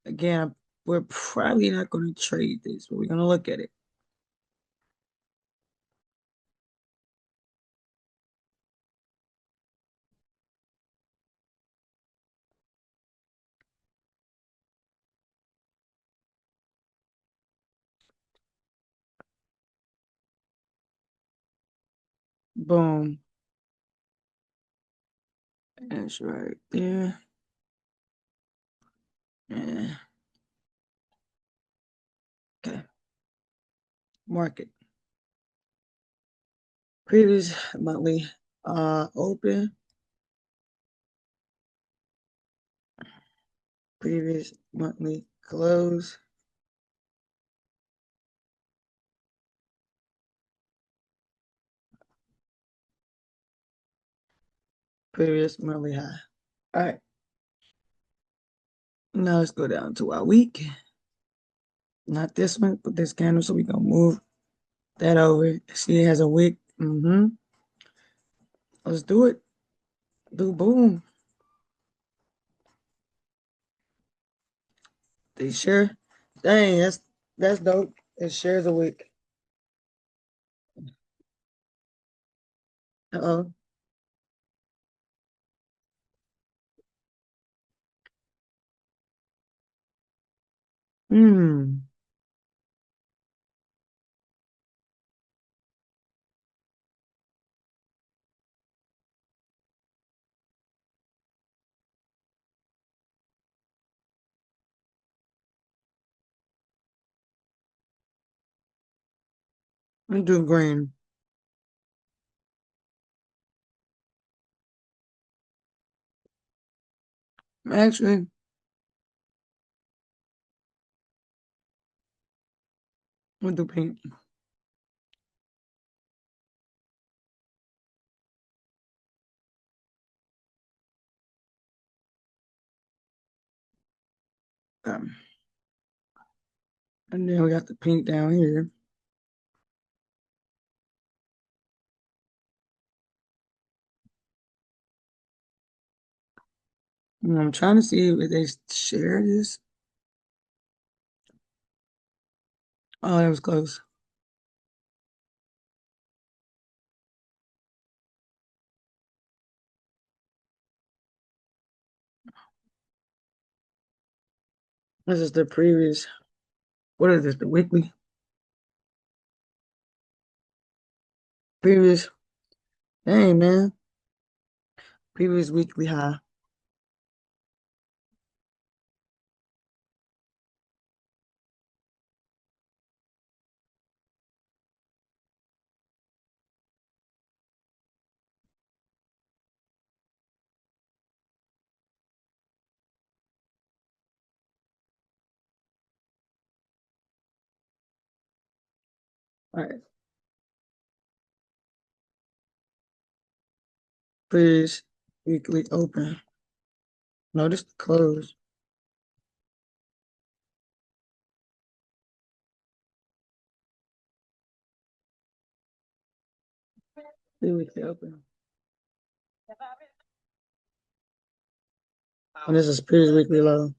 [SPEAKER 1] Again, we're probably not going to trade this, but we're going to look at it. Boom. That's right there. Yeah. Okay. Market. Previous monthly open. Previous monthly close. Previous monthly high. All right. Now let's go down to our week. Not this one, but this candle. So we're going to move that over. See, it has a wick. Let's do it. Do boom. They share. Dang, that's dope. It shares a wick. Uh-oh. Hmm. I'm doing green. Actually, I'm do pink. Um, and then we got the pink down here. I'm trying to see if they share this. Oh, that was close. This is the previous. What is this? The weekly previous. Dang man, previous weekly high. All right, previous weekly open. Notice the close. The weekly open. And this is previous weekly low.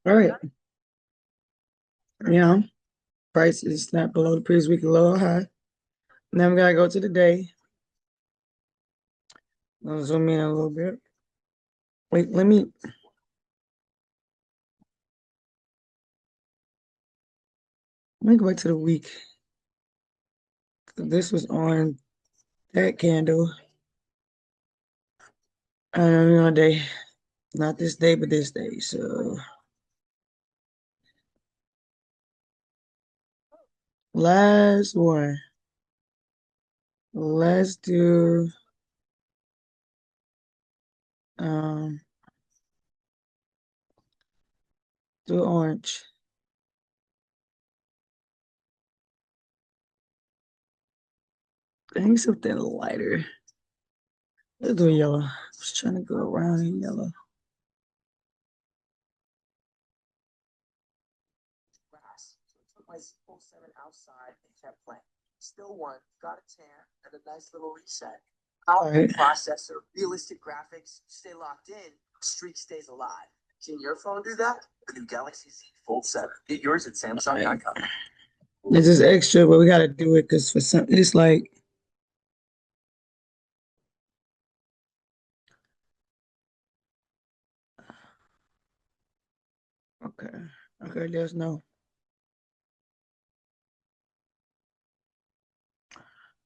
[SPEAKER 1] All right. Yeah. Price is snapped below the previous weekly low or high. Now we gotta go to the day. I'll zoom in a little bit. Wait, let me go back to the week. This was on that candle. Day. Not this day, but this day. So last one. Let's do um do orange. I think something lighter. Let's do yellow. I was trying to go around in yellow.
[SPEAKER 2] My full 7 outside and kept playing. Still won, got a tan, and a nice little reset. Out
[SPEAKER 1] Right.
[SPEAKER 2] processor, realistic graphics, stay locked in, streak stays alive. Can your phone do that? The new Galaxy Z Fold 7. Get yours at Samsung.com.
[SPEAKER 1] It's just extra, but we gotta do it because for some it's like okay. Okay, there's no.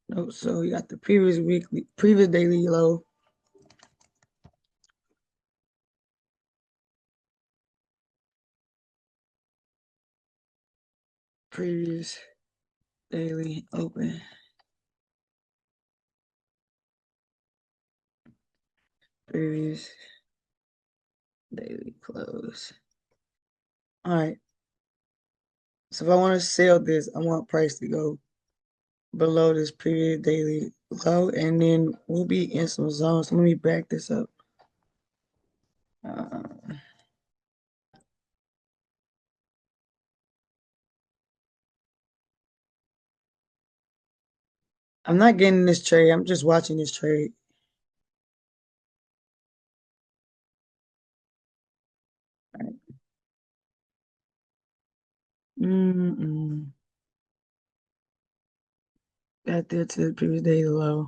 [SPEAKER 1] No, so you got the previous daily low, previous daily open, previous daily close. All right. So if I want to sell this, I want price to go below this previous daily low, and then we'll be in some zones. Let me back this up. Uh, I'm not getting this trade. I'm just watching this trade. All right. Mm-mm. Got there to the previous daily low.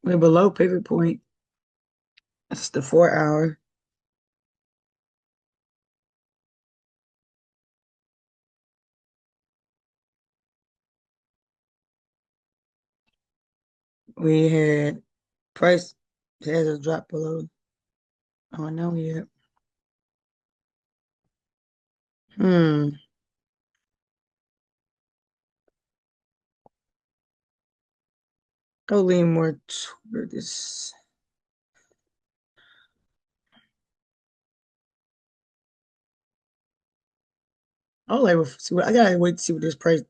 [SPEAKER 1] We're below pivot point. That's the 4 hour. We had price has a drop below. Oh no, yeah. Hmm. I'll lean more toward this. I'll like see what I gotta wait to see what this thing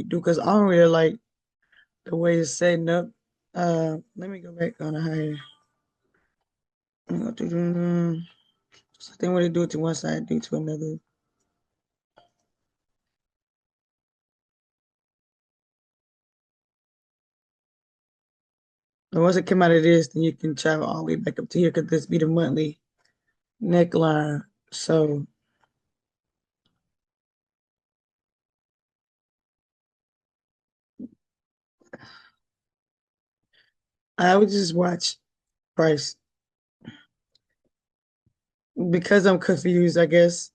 [SPEAKER 1] do because I don't really like the way it's setting up. Let me go back on a higher. So I think what they do it to one side, do to another. And once it come out of this, then you can travel all the way back up to here because this be the monthly neckline. So I would just watch price because I'm confused. I guess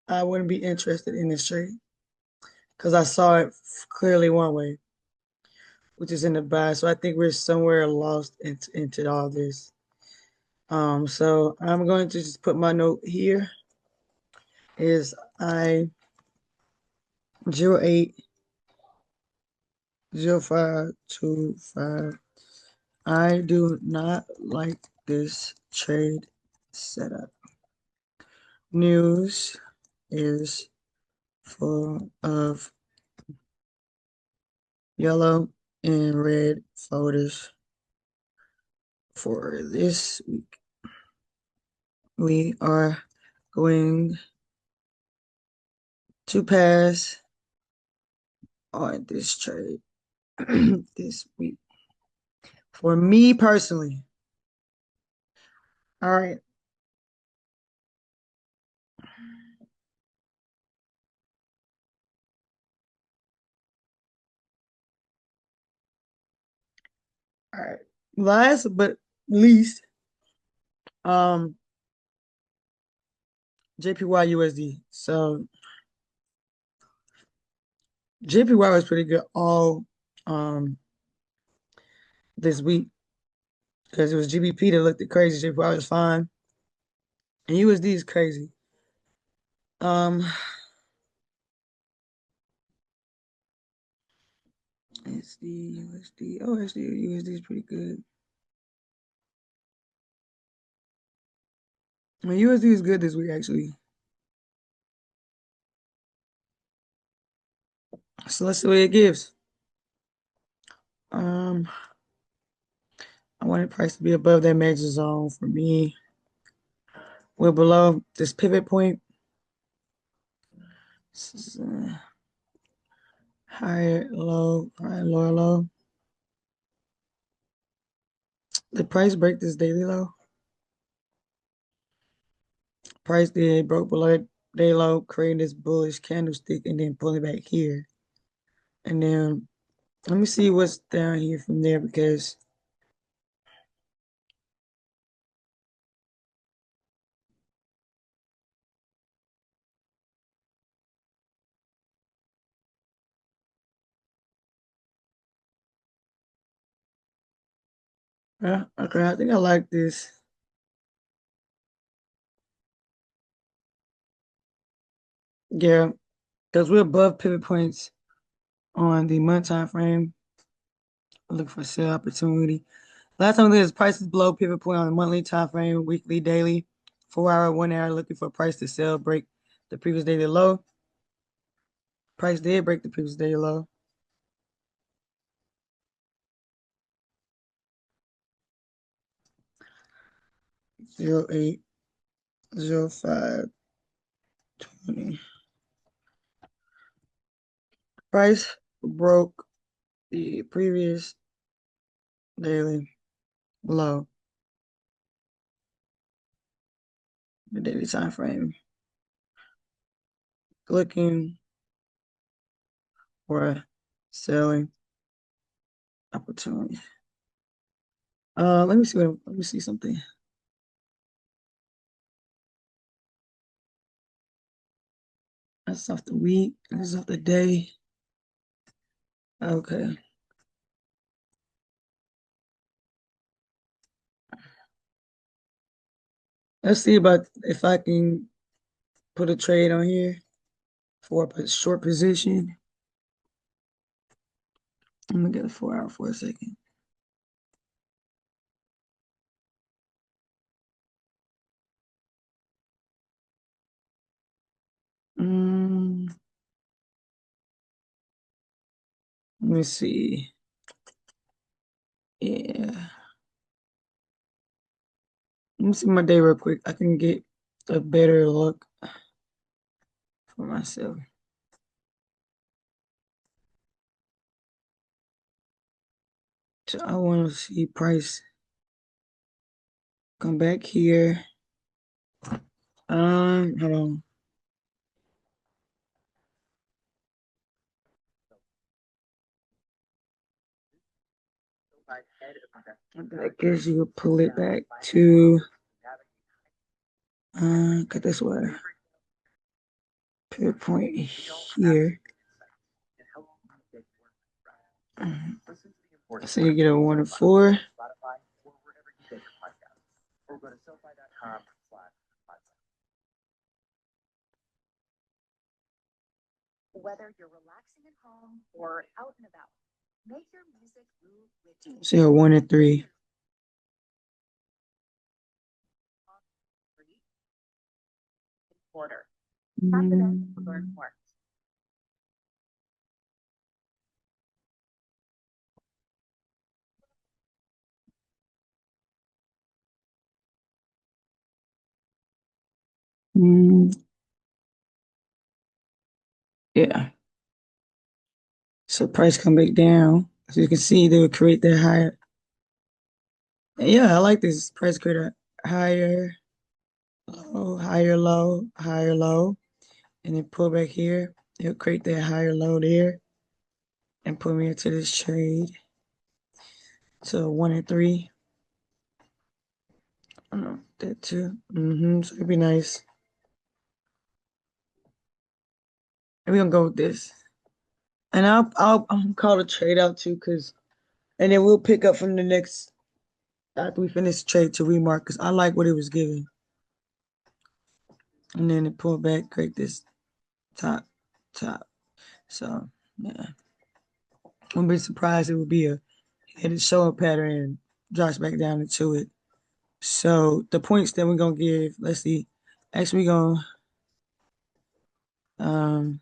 [SPEAKER 1] I wouldn't be interested in this trade because I saw it clearly one way, which is in the buy. So I think we're somewhere lost into all this. So I'm going to just put my note here is I 080525. I do not like this trade setup. News is full of yellow and red folders for this week. We are going to pass on this trade. this week for me personally. All right. All right. Last but least, um, JPY USD. So JPY was pretty good all this week because it was GBP that looked crazy. JPY was fine, and USD is crazy. Um, SD, USD. Oh, SD, USD is pretty good. Well, USD is good this week actually. So let's see what it gives. Um, I want the price to be above that major zone for me. We're below this pivot point. This is, higher, low, higher, lower, low. The price break this daily low. Price did broke below that day low, creating this bullish candlestick and then pulling back here. And then let me see what's down here from there because okay, I think I like this. Yeah, because we're above pivot points on the month time frame. Look for sell opportunity. Last time this price is below pivot point on the monthly time frame, weekly, daily, 4 hour, 1 hour, looking for price to sell, break the previous daily low. Price did break the previous daily low. Zero 08, 05, 20. Price broke the previous daily low, the daily time frame. Looking for selling opportunity. Let me see something. That's off the week. This is off the day. Okay. Let's see about if I can put a trade on here for a short position. I'm gonna get a 4 hour for a second. Mm, let me see. Yeah. Let me see my day real quick. I can get a better look for myself. So I want to see price come back here. Hold on. I guess you would pull it back to cut this way. Pivot point here. So you get a 1 and 4. Whether you're relaxing at home or out and about, make your music move with you. Say a 1 and 3. Quarter. Learn more. Mm, yeah. So price come back down. So you can see they would create that higher. And yeah, I like this price creator higher, low, higher, low, higher, low, and then pull back here. It'll create that higher low there and put me into this trade to 1 and 3. That too. So it'd be nice. And we're gonna go with this. And I'll call the trade out too, cause and then we'll pick up from the next after we finish the trade to remark, cause I like what it was giving. And then it pull back, create this top, top. So yeah, wouldn't be surprised it would be a headed show pattern and drops back down into it. So the points that we're gonna give, let's see. Actually, we're gonna um,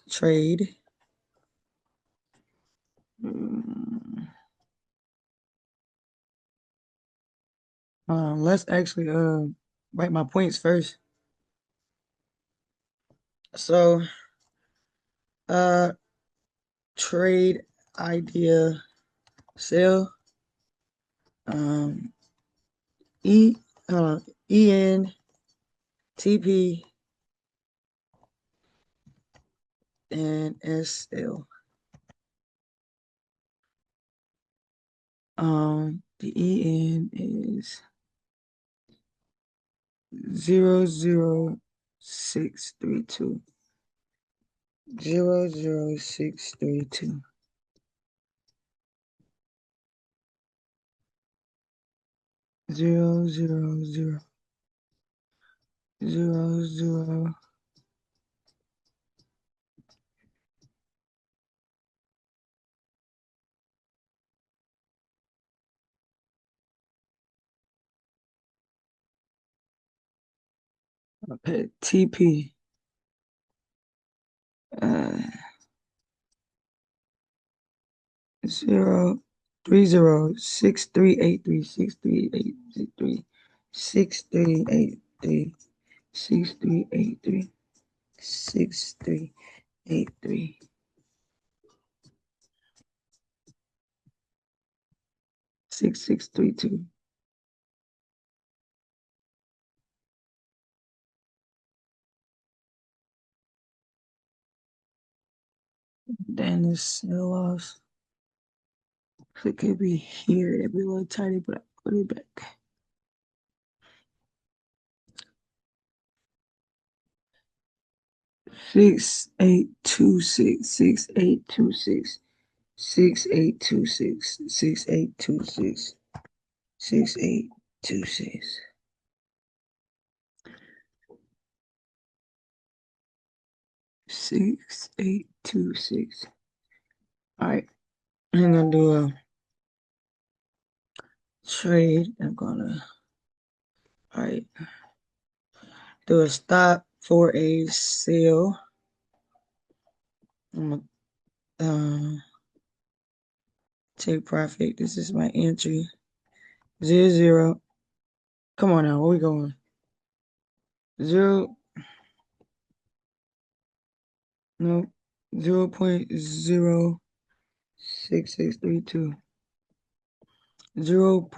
[SPEAKER 1] trade. Mm, let's actually write my points first. So uh, trade idea sell um, E EN TP and SL. The EN is 00632. 00632. 00000. Okay, TP. Uh, 0306383638363836383 6632. Then the sell loss. It could be here. It'd be a little tiny, but I put it back. 6826, 6826, 6826, 6826, 6826, 6826. All right, I'm gonna do a trade. I'm gonna, all right, do a stop for a sale. I'm gonna take profit. This is my entry. 0, 0. Come on now, where we going? 0, no, 0.06632. 0.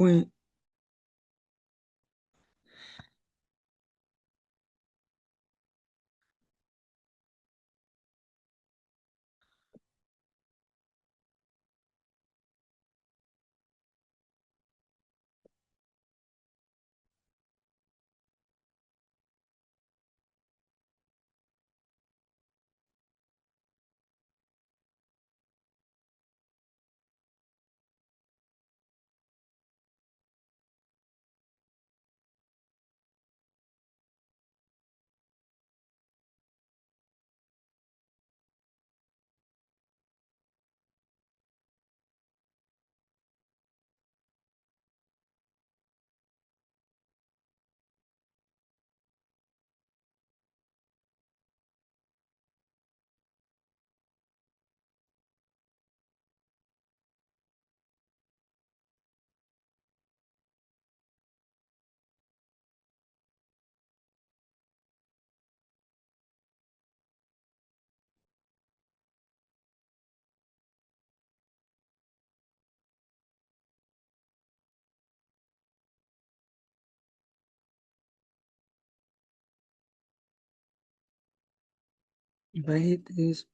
[SPEAKER 1] If I hit this,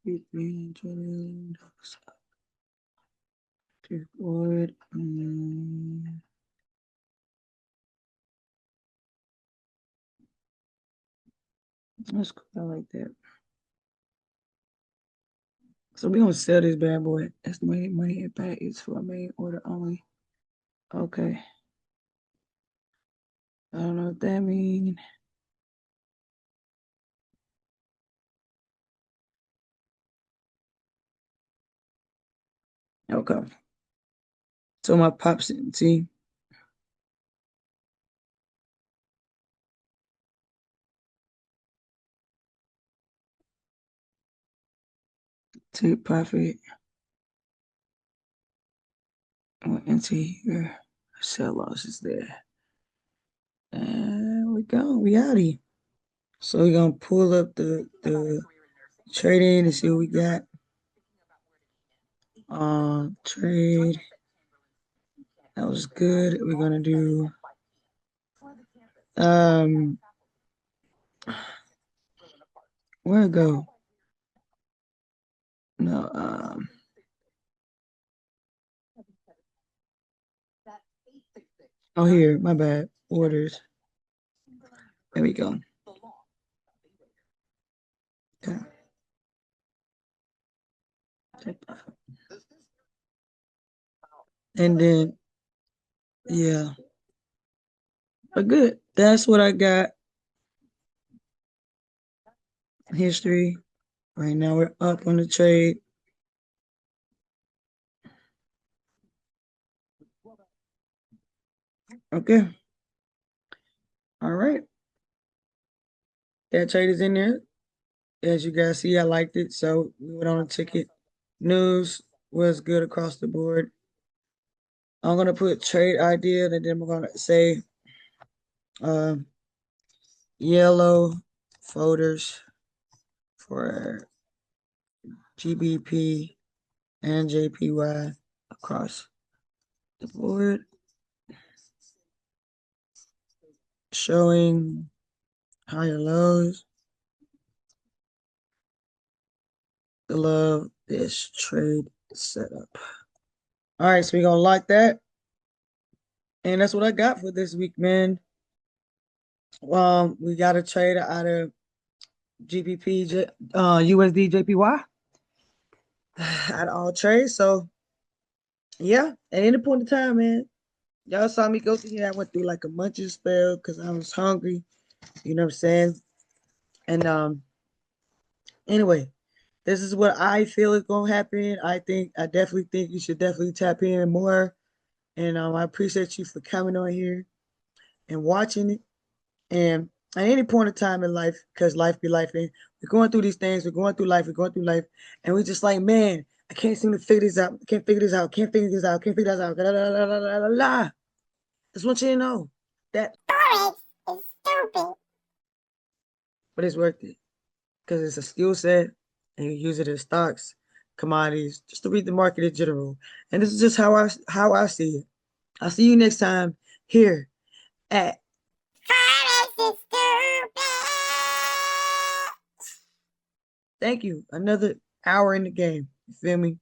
[SPEAKER 1] forward. That's cool. I like that. So we gonna sell this bad boy. Estimated money impact is for a main order only. Okay. I don't know what that means. Okay. So my pops see. Take profit. Went into here. Sell losses there. And we go. We out here. So we're gonna pull up the trading and see what we got. Trade. That was good. We're gonna do where it go? No, oh here, my bad. Orders. There we go. Okay. And then yeah. But good. That's what I got. History. Right now we're up on the trade. Okay. All right. That trade is in there. As you guys see, I liked it. So we went on a ticket. News was good across the board. I'm gonna put trade idea and then I'm gonna say yellow folders for GBP and JPY across the board, showing higher lows. I love this trade setup. All right, so we're gonna lock that. And that's what I got for this week, man. We got a trade out of GBP, USD, JPY out of all trades. So yeah, at any point in time, man, y'all saw me go through here. I went through like a munching spell because I was hungry. You know what I'm saying? And anyway, this is what I feel is gonna happen. I definitely think you should definitely tap in more. And I appreciate you for coming on here and watching it. And at any point in time in life, because life be life, and we're going through these things, we're going through life, and we just like, man, I can't seem to figure this out. I can't figure this out. Can't figure this out. Can't figure this out. La, la, la, la, la, la, la. Just want you to know that Forex is stupid, but it's worth it because it's a skill set, and you use it in stocks, commodities, just to read the market in general. And this is just how I see it. I'll see you next time here at Forex is stupid. Thank you. Another hour in the game. You feel me?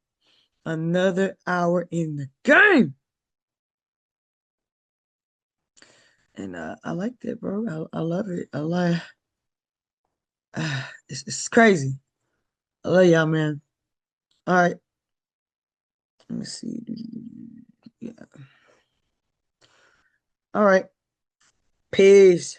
[SPEAKER 1] Another hour in the game. And I like that, bro. I love it. I like it's crazy. I love y'all, man. All right. Let me see. Yeah. All right. Peace.